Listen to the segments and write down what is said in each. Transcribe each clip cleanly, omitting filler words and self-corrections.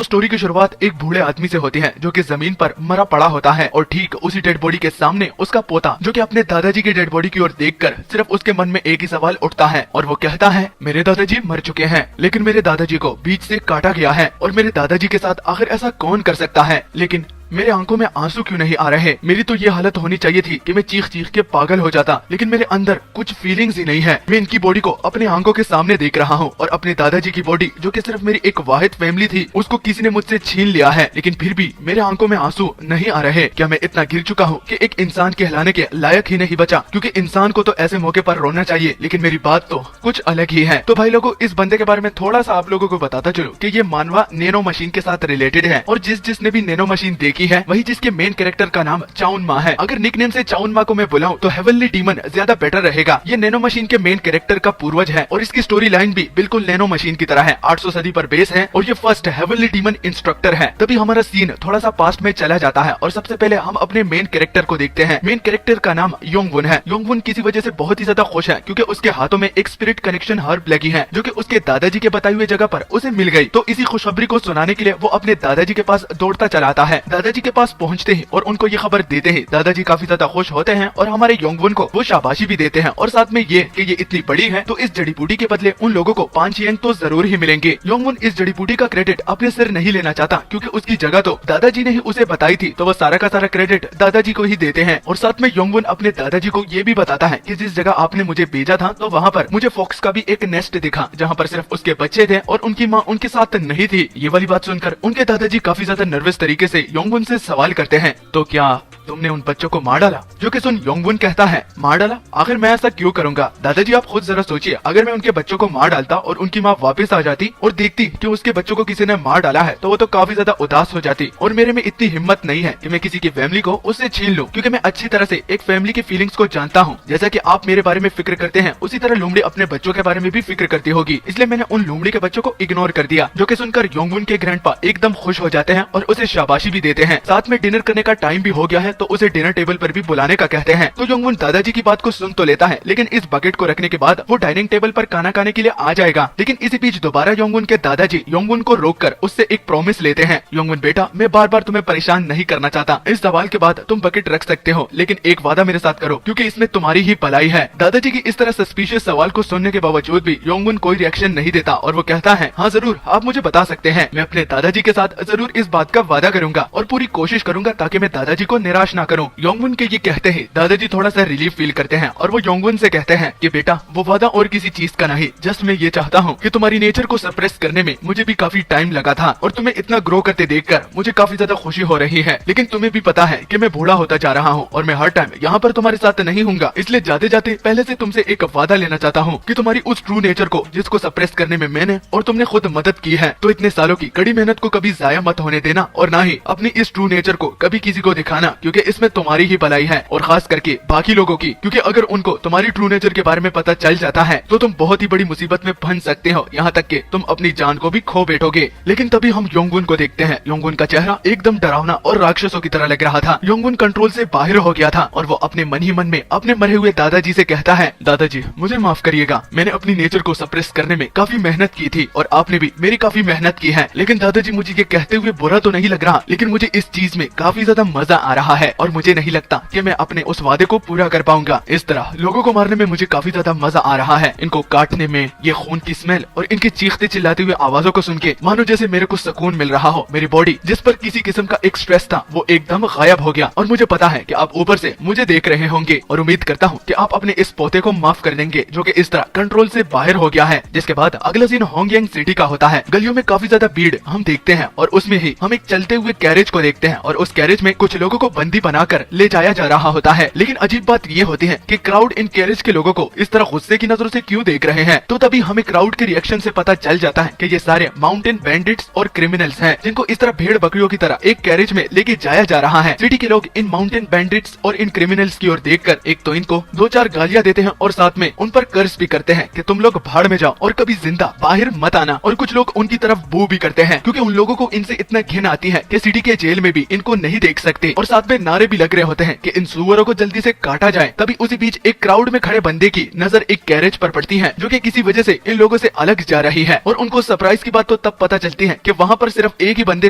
Story की शुरुआत एक बूढ़े आदमी से होती है जो कि जमीन पर मरा पड़ा होता है और ठीक उसी डेड बॉडी के सामने उसका पोता जो कि अपने दादाजी की डेड बॉडी की ओर देखकर सिर्फ उसके मन में एक ही सवाल उठता है और वो कहता है, मेरे दादाजी मर चुके हैं, लेकिन मेरे दादाजी को बीच से काटा गया है और मेरे दादाजी के साथ आखिर ऐसा कौन कर सकता है। लेकिन मेरे आंखों में आंसू क्यों नहीं आ रहे? मेरी तो ये हालत होनी चाहिए थी कि मैं चीख चीख के पागल हो जाता, लेकिन मेरे अंदर कुछ फीलिंग्स ही नहीं है। मैं इनकी बॉडी को अपने आंखों के सामने देख रहा हूँ और अपने दादाजी की बॉडी जो कि सिर्फ मेरी एक वाहिद फैमिली थी उसको किसी ने मुझसे छीन लिया है, लेकिन फिर भी मेरे आंखों में आंसू नहीं आ रहे। क्या मैं इतना गिर चुका हूँ कि एक इंसान कहलाने के लायक ही नहीं बचा? क्योंकि इंसान को तो ऐसे मौके पर रोना चाहिए, लेकिन मेरी बात तो कुछ अलग ही है। तो भाई लोगों, इस बंदे के बारे में थोड़ा सा आप लोगों को बताता चलो कि ये मानवा नैनो मशीन के साथ रिलेटेड है और जिसने भी नैनो मशीन देखी है वही जिसके मेन कैरेक्टर का नाम चाउन मा है। अगर निकनेम से चाउन मा को मैं बुलाऊं तो हेवनली डीमन ज्यादा बेटर रहेगा। ये नैनो मशीन के मेन कैरेक्टर का पूर्वज है और इसकी स्टोरी लाइन भी बिल्कुल नैनो मशीन की तरह है। 800 सदी पर बेस है और ये फर्स्ट हेवनली डीमन इंस्ट्रक्टर है। तभी हमारा सीन थोड़ा सा पास्ट में चला जाता है और सबसे पहले हम अपने मेन कैरेक्टर को देखते हैं। मेन कैरेक्टर का नाम योंगवुन है। योंगवुन किसी वजह से बहुत ही ज्यादा खुश है क्योंकि उसके हाथों में एक स्पिरिट कनेक्शन हर्ब लगी है जो कि उसके दादाजी के बताई हुए जगह पर उसे मिल गई। तो इसी खुशखबरी को सुनाने के लिए वो अपने दादाजी के पास दौड़ता चला आता है। दादाजी के पास पहुंचते ही और उनको ये खबर देते हैं दादाजी काफी ज्यादा खुश होते हैं और हमारे योंगवुन को वो शाबाशी भी देते हैं और साथ में ये कि ये इतनी बड़ी है तो इस जड़ी बूटी के बदले उन लोगों को 5 येन तो जरूर ही मिलेंगे। योंगवुन इस जड़ी बूटी का क्रेडिट अपने सिर नहीं लेना चाहता क्योंकि उसकी जगह तो दादाजी ने ही उसे बताई थी, तो वो सारा का सारा क्रेडिट दादाजी को ही देते हैं। और साथ में योंगवुन अपने दादाजी को ये भी बताता है कि जिस जगह आपने मुझे भेजा था तो वहाँ पर मुझे फॉक्स का भी एक नेस्ट दिखा जहाँ पर सिर्फ उसके बच्चे थे और उनकी माँ उनके साथ नहीं थी। ये वाली बात सुनकर उनके दादाजी काफी ज्यादा नर्वस तरीके से योंगवुन से सवाल करते हैं, तो क्या तुमने उन बच्चों को मार डाला? जो कि सुन योंगवुन कहता है, मार डाला? आखिर मैं ऐसा क्यों करूंगा? दादाजी आप खुद जरा सोचिए, अगर मैं उनके बच्चों को मार डालता और उनकी माँ वापस आ जाती और देखती कि उसके बच्चों को किसी ने मार डाला है तो वो तो काफी ज्यादा उदास हो जाती और मेरे में इतनी हिम्मत नहीं है कि मैं किसी की फैमिली को उससे छीन लूं, क्योंकि मैं अच्छी तरह से एक फैमिली की फीलिंग्स को जानता हूँ। जैसा कि आप मेरे बारे में फिक्र करते हैं उसी तरह लोमड़ी अपने बच्चों के बारे में भी फिक्र करती होगी, इसलिए मैंने उन लोमड़ी के बच्चों को इग्नोर कर दिया। जो कि सुनकर योंगवुन के ग्रैंडपा एकदम खुश हो जाते हैं और उसे शाबाशी भी देते हैं। साथ में डिनर करने का टाइम भी हो गया है तो उसे डिनर टेबल पर भी बुलाने का कहते हैं। तो योंगवुन दादाजी की बात को सुन तो लेता है, लेकिन इस बकेट को रखने के बाद वो डाइनिंग टेबल पर खाना खाने के लिए आ जाएगा। लेकिन इसी बीच दोबारा योंगवुन के दादाजी योंगवुन को रोककर उससे एक प्रॉमिस लेते हैं, योंगवुन बेटा, मैं बार बार तुम्हें परेशान नहीं करना चाहता, इस सवाल के बाद तुम बकेट रख सकते हो, लेकिन एक वादा मेरे साथ करो क्योंकि इसमें तुम्हारी ही भलाई है। दादाजी की इस तरह सस्पिशियस सवाल को सुनने के बावजूद भी योंगवुन कोई रिएक्शन नहीं देता और वो कहता है, हाँ जरूर, आप मुझे बता सकते हैं, मैं अपने दादाजी के साथ जरूर इस बात का वादा करूंगा और पूरी कोशिश करूंगा ताकि मैं दादाजी को निराश ना करूं। योंगवुन के ये कहते हैं दादाजी थोड़ा सा रिलीफ फील करते हैं और वो योंगवुन से कहते हैं कि बेटा, वो वादा और किसी चीज का नहीं, जस्ट मैं ये चाहता हूँ कि तुम्हारी नेचर को सप्रेस करने में मुझे भी काफी टाइम लगा था और तुम्हें इतना ग्रो करते देखकर मुझे काफी ज्यादा खुशी हो रही है, लेकिन तुम्हें भी पता है कि मैं बूढ़ा होता जा रहा हूँ और मैं हर टाइम यहाँ पर तुम्हारे साथ नहीं हूँगा, इसलिए जाते जाते पहले से तुमसे एक वादा लेना चाहता हूँ कि तुम्हारी उस ट्रू नेचर को जिसको सप्रेस करने में मैंने और तुमने खुद मदद की है, तो इतने सालों की कड़ी मेहनत को कभी जाया मत होने देना और ना ही अपनी इस ट्रू नेचर को कभी किसी को दिखाना, क्योंकि इसमें तुम्हारी ही भलाई है और खास करके बाकी लोगों की, क्योंकि अगर उनको तुम्हारी ट्रू नेचर के बारे में पता चल जाता है तो तुम बहुत ही बड़ी मुसीबत में फंस सकते हो, यहाँ तक कि तुम अपनी जान को भी खो बैठोगे। लेकिन तभी हम योंगवुन को देखते हैं। योंगवुन का चेहरा एकदम डरावना और राक्षसों की तरह लग रहा था। योंगवुन कंट्रोल से बाहर हो गया था और वो अपने मन ही मन में अपने मरे हुए दादाजी से कहता है, दादाजी मुझे माफ करिएगा, मैंने अपनी नेचर को सप्रेस करने में काफी मेहनत की थी और आपने भी मेरी काफी मेहनत की है, लेकिन दादाजी मुझे ये कहते हुए बुरा तो नहीं लग रहा, लेकिन मुझे इस चीज में काफी ज्यादा मजा आ रहा है और मुझे नहीं लगता कि मैं अपने उस वादे को पूरा कर पाऊंगा। इस तरह लोगों को मारने में मुझे काफी ज्यादा मजा आ रहा है, इनको काटने में, ये खून की स्मेल और इनकी चीखते चिल्लाते हुए आवाजों को सुन के मानो जैसे मेरे को सुकून मिल रहा हो। मेरी बॉडी जिस पर किसी किस्म का एक स्ट्रेस था वो एकदम गायब हो गया और मुझे पता है कि आप ऊपर से मुझे देख रहे होंगे और उम्मीद करता हूँ कि आप अपने इस पोते को माफ कर देंगे जो कि इस तरह कंट्रोल से बाहर हो गया है। जिसके बाद अगला सीन होंगयांग सिटी का होता है। गलियों में काफी ज्यादा भीड़ हम देखते हैं और उसमें ही हम एक चलते हुए कैरेज को देखते हैं और उस कैरेज में कुछ लोगों को बंदी बनाकर ले जाया जा रहा होता है। लेकिन अजीब बात ये होती है कि क्राउड इन कैरेज के लोगों को इस तरह गुस्से की नजरों से क्यों देख रहे हैं। तो तभी हमें क्राउड के रिएक्शन से पता चल जाता है कि ये सारे माउंटेन बैंडिट्स और क्रिमिनल्स हैं जिनको इस तरह भेड़ बकरियों की तरह एक कैरेज में लेके जाया जा रहा है। सिटी के लोग इन माउंटेन बैंडिट्स और इन क्रिमिनल्स की ओर देखकर एक तो इनको 2-4 गालियां देते हैं और साथ में उन पर कर्ज भी करते हैं कि तुम लोग भाड़ में जाओ और कभी जिंदा बाहर मत आना। और कुछ लोग उनकी तरफ बू भी करते हैं क्योंकि उन लोगों को इनसे इतना घिन आती है कि सिटी के जेल में भी इनको नहीं देख सकते और साथ में नारे भी लग रहे होते हैं कि इन सुअरों को जल्दी से काटा जाए। तभी उसी बीच एक क्राउड में खड़े बंदे की नजर एक कैरेज पर पड़ती है जो कि किसी वजह से इन लोगों से अलग जा रही है। और उनको सरप्राइज की बात तो तब पता चलती है कि वहाँ पर सिर्फ एक ही बंदे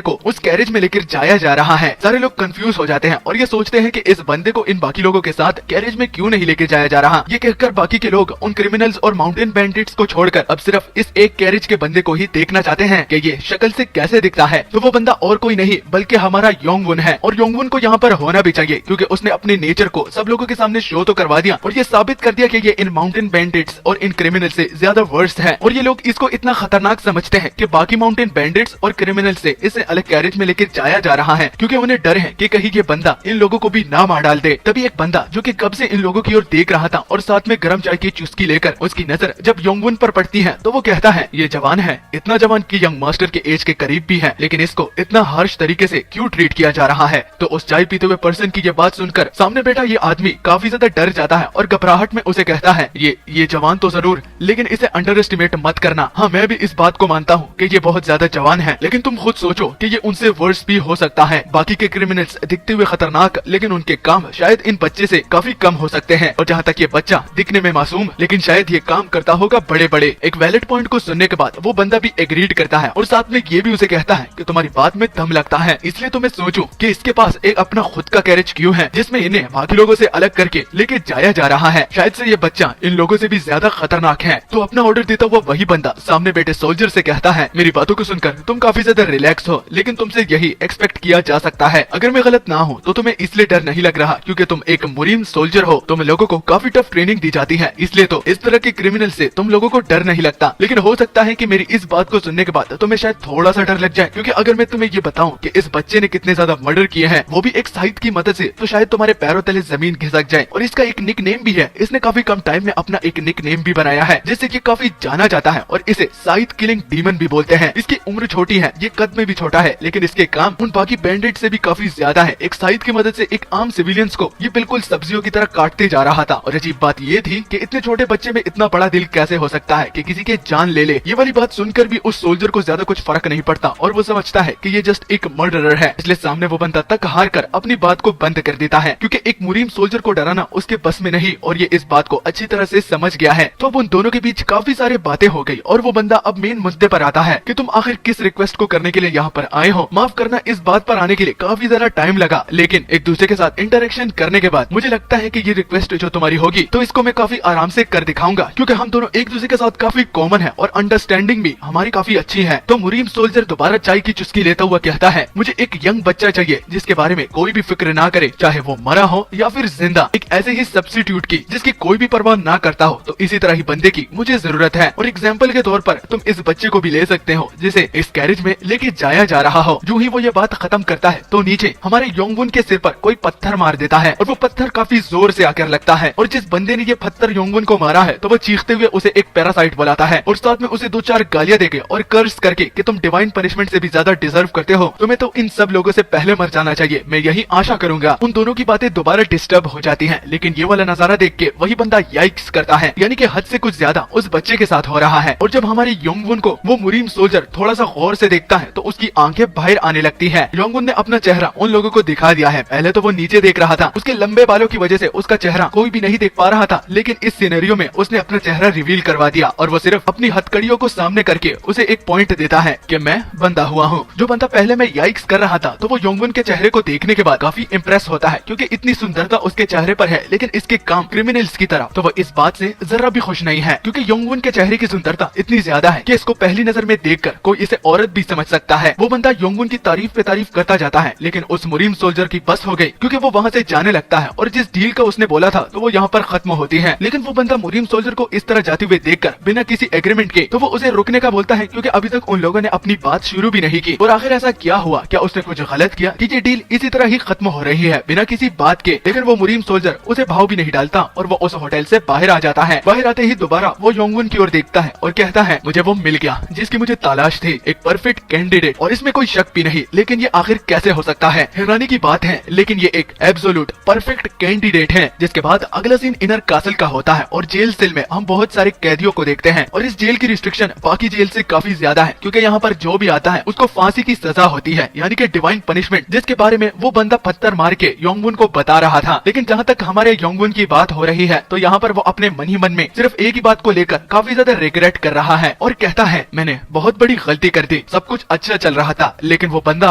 को उस कैरेज में लेकर जाया जा रहा है। सारे लोग कंफ्यूज हो जाते हैं और ये सोचते हैं कि इस बंदे को इन बाकी लोगों के साथ कैरेज में क्यों नहीं लेके जाया जा रहा। ये कहकर बाकी के लोग उन क्रिमिनल्स और माउंटेन बैंडिट्स को छोड़कर अब सिर्फ इस एक कैरेज के बंदे को ही देखना चाहते हैं कि ये शक्ल से कैसे दिखता है। तो वो बंदा और कोई नहीं बल्कि हमारा योंगवुन है। और योंगवुन को यहाँ पर होना भी चाहिए क्योंकि उसने अपने नेचर को सब लोगों के सामने शो तो करवा दिया और ये साबित कर दिया कि ये इन माउंटेन बैंडिट्स और इन क्रिमिनल से ज्यादा वर्स्ट है। और ये लोग इसको इतना खतरनाक समझते हैं कि बाकी माउंटेन बैंडिट्स और क्रिमिनल से इसे अलग कैरेज में लेकर जाया जा रहा है क्योंकि उन्हें डर है कि कहीं ये बंदा इन लोगों को भी ना मार डाल दे। तभी एक बंदा जो कि कब से इन लोगों की ओर देख रहा था और साथ में गर्म चाय की चुस्की लेकर उसकी नजर जब योंगवुन पर पड़ती है तो वो कहता है ये जवान है, इतना जवान कि यंग मास्टर के एज के करीब भी है, लेकिन इसको इतना हार्श तरीके से क्यों ट्रीट किया जा रहा है। तो उस चाय पीते हुए पर्सन की ये बात सुनकर सामने बैठा ये आदमी काफी ज्यादा डर जाता है और घबराहट में उसे कहता है ये जवान तो जरूर, लेकिन इसे अंडर एस्टिमेट मत करना। हाँ, मैं भी इस बात को मानता हूँ कि ये बहुत ज्यादा जवान है, लेकिन तुम खुद सोचो कि ये उनसे वर्स भी हो सकता है। बाकी के क्रिमिनल्स दिखते हुए खतरनाक, लेकिन उनके काम शायद इन बच्चे से काफी कम हो सकते हैं। और जहाँ तक ये बच्चा दिखने में मासूम, लेकिन शायद ये काम करता होगा बड़े बड़े। एक वैलिड पॉइंट को सुनने के बाद वो बंदा भी एग्रीड करता है और साथ में ये भी उसे कहता है कि तुम्हारी बात में दम लगता है, इसलिए तो मैं सोचूं कि इसके पास एक अपना खुद का कैरेज क्यों है जिसमें इन्हें बाकी लोगों से अलग करके लेके जाया जा रहा है। शायद से ये बच्चा इन लोगों से भी ज्यादा खतरनाक है। तो अपना ऑर्डर देता हुआ वही बंदा सामने बैठे सोल्जर से कहता है मेरी बातों को सुनकर तुम काफी ज्यादा रिलैक्स हो, लेकिन तुमसे यही एक्सपेक्ट किया जा सकता है। अगर मैं गलत ना हूँ तो तुम्हें इसलिए डर नहीं लग रहा क्योंकि तुम एक मुरीम सोल्जर हो, तुम लोगों को काफी टफ ट्रेनिंग दी जाती है, इसलिए तो इस तरह के क्रिमिनल से तुम लोगों को डर नहीं लगता। लेकिन हो सकता है कि मेरी इस बात को सुनने के बाद तुम्हें शायद थोड़ा सा डर लग जाए, क्योंकि अगर मैं तुम्हें ये बताऊं कि इस बच्चे ने कितने ज्यादा मर्डर किए हैं, वो भी एक साइड की मदद से, तो शायद तुम्हारे पैरों तले जमीन खिसक जाए। और इसका एक निक नेम भी है, इसने काफी कम टाइम में अपना एक निक नेम भी बनाया है जिससे कि काफी जाना जाता है और इसे साइड किलिंग डीमन भी बोलते हैं। इसकी उम्र छोटी है, ये कद में भी छोटा है, लेकिन इसके काम उन बाकी बैंडिट से भी काफी ज्यादा है। एक साइड की मदद से एक आम सिविलियंस को ये बिल्कुल सब्जियों की तरह काटते जा रहा था। और अजीब बात ये थी कि इतने छोटे बच्चे में इतना बड़ा दिल कैसे हो सकता है कि किसी के जान ले ले। ये वाली बात सुनकर भी उस सोल्जर को ज्यादा कुछ फर्क नहीं पड़ता और वो समझता है कि ये जस्ट एक मर्डरर है, इसलिए सामने वो बंदा तक हार कर अपनी बात को बंद कर देता है क्योंकि एक मुरीम सोल्जर को डराना उसके बस में नहीं और ये इस बात को अच्छी तरह से समझ गया है। तो अब उन दोनों के बीच काफी सारी बातें हो गई और वो बंदा अब मेन मुद्दे पर आता है कि तुम आखिर किस रिक्वेस्ट को करने के लिए यहाँ पर आए हो। माफ करना, इस बात पर आने के लिए काफी ज्यादा टाइम लगा, लेकिन एक दूसरे के साथ इंटरेक्शन करने के बाद मुझे लगता है कि ये रिक्वेस्ट जो तुम्हारी होगी तो इसको मैं काफी आराम से कर दिखाऊंगा क्योंकि हम दोनों एक दूसरे के साथ काफी कॉमन है और अंडरस्टैंडिंग भी हमारी काफी अच्छी है। तो मुरीम सोल्जर दोबारा चाय की चुस्की लेता हुआ कहता है मुझे एक यंग बच्चा चाहिए जिसके बारे में कोई भी फिक्र ना करे, चाहे वो मरा हो या फिर जिंदा, एक ऐसे ही सब्स्टिट्यूट की जिसकी कोई भी परवाह ना करता हो। तो इसी तरह ही बंदे की मुझे जरूरत है। और एग्जाम्पल के तौर पर तुम इस बच्चे को भी ले सकते हो जिसे इस कैरेज में लेके जाया जा रहा हो। जो ही वो ये बात खत्म करता है तो नीचे हमारे योंगवुन के सिर पर कोई पत्थर मार देता है और वो पत्थर काफी जोर से आकर लगता है। और जिस बंदे ने ये पत्थर योंगवुन को मारा है तो वो चीखते हुए उसे एक पैरासाइट बुलाता है और साथ में उसे 2-4 गालियां देके और कर्ज करके कि तुम डिवाइन पनिशमेंट से भी ज्यादा डिजर्व करते हो, तुम्हें तो इन सब लोगों से पहले मर जाना चाहिए, मैं यही आशा करूंगा। उन दोनों की बातें दोबारा डिस्टर्ब हो जाती हैं, लेकिन ये वाला नजारा देख के वही बंदा याइक्स करता है, यानी कि हद से कुछ ज्यादा उस बच्चे के साथ हो रहा है। और जब हमारे योंगवुन को वो मुरीम सोल्जर थोड़ा सा गौर से देखता है तो उसकी आंखें बाहर आने लगती है। योंगवुन ने अपना चेहरा उन लोगों को दिखा दिया है। पहले तो वो नीचे देख रहा था, उसके लंबे बालों की वजह से उसका चेहरा कोई भी नहीं देख पा रहा था, लेकिन इस सिनेरियो में उसने अपना चेहरा रिवील करवा दिया और वो सिर्फ अपनी हथकड़ियों को सामने करके उसे एक पॉइंट देता है कि मैं बंदा हुआ हूँ। जो बंदा पहले मैं याइक्स कर रहा था तो वो योंगवुन के चेहरे को देखने के बाद काफी इम्प्रेस होता है क्योंकि इतनी सुंदरता उसके चेहरे पर है, लेकिन इसके काम क्रिमिनल्स की तरह। तो वो इस बात से जरा भी खुश नहीं है क्योंकि योंगवुन के चेहरे की सुंदरता इतनी ज्यादा है कि इसको पहली नजर में देखकर कोई इसे औरत भी समझ सकता है। वो बंदा योंगवुन की तारीफ पे तारीफ करता जाता है, लेकिन उस मुरीम सोल्जर की बस हो गई क्योंकि वो वहाँ से जाने लगता है और जिस डील का उसने बोला था तो वो यहाँ पर खत्म होती है। लेकिन वो बंदा मुरीम सोल्जर को इस तरह जाते हुए देखकर बिना किसी एग्रीमेंट के तो वो उसे रुकने का बोलता है क्योंकि अभी तक उन लोगों ने अपनी बात शुरू भी नहीं की। और आखिर ऐसा क्या हुआ, क्या उसने कुछ गलत किया कि ये डील इसी तरह ही खत्म हो रही है बिना किसी बात के। लेकिन वो मुरीम सोल्जर उसे भाव भी नहीं डालता और वो उस होटल से बाहर आ जाता है। बाहर आते ही दोबारा वो योंगवुन की ओर देखता है और कहता है मुझे वो मिल गया जिसकी मुझे तलाश थी, एक परफेक्ट कैंडिडेट, और इसमें कोई शक भी नहीं। लेकिन ये आखिर कैसे हो सकता है, हैरानी की बात है, लेकिन ये एक एब्सोल्यूट परफेक्ट कैंडिडेट है। जिसके बाद अगला सीन इनर कासल का होता है और जेल सेल में हम बहुत सारे कैदियों को देखते हैं और इस जेल की रिस्ट्रिक्शन बाकी जेल से काफी ज्यादा है क्योंकि यहाँ पर जो भी आता है उसको फांसी की सजा होती है, यानी कि डिवाइन पनिशमेंट, जिसके बारे में वो बंदा बंदा पत्थर मार के योंगवुन को बता रहा था। लेकिन जहाँ तक हमारे योंगवुन की बात हो रही है तो यहाँ पर वो अपने मन ही मन में सिर्फ एक ही बात को लेकर काफी ज्यादा रिग्रेट कर रहा है और कहता है मैंने बहुत बड़ी गलती कर दी, सब कुछ अच्छा चल रहा था लेकिन वो बंदा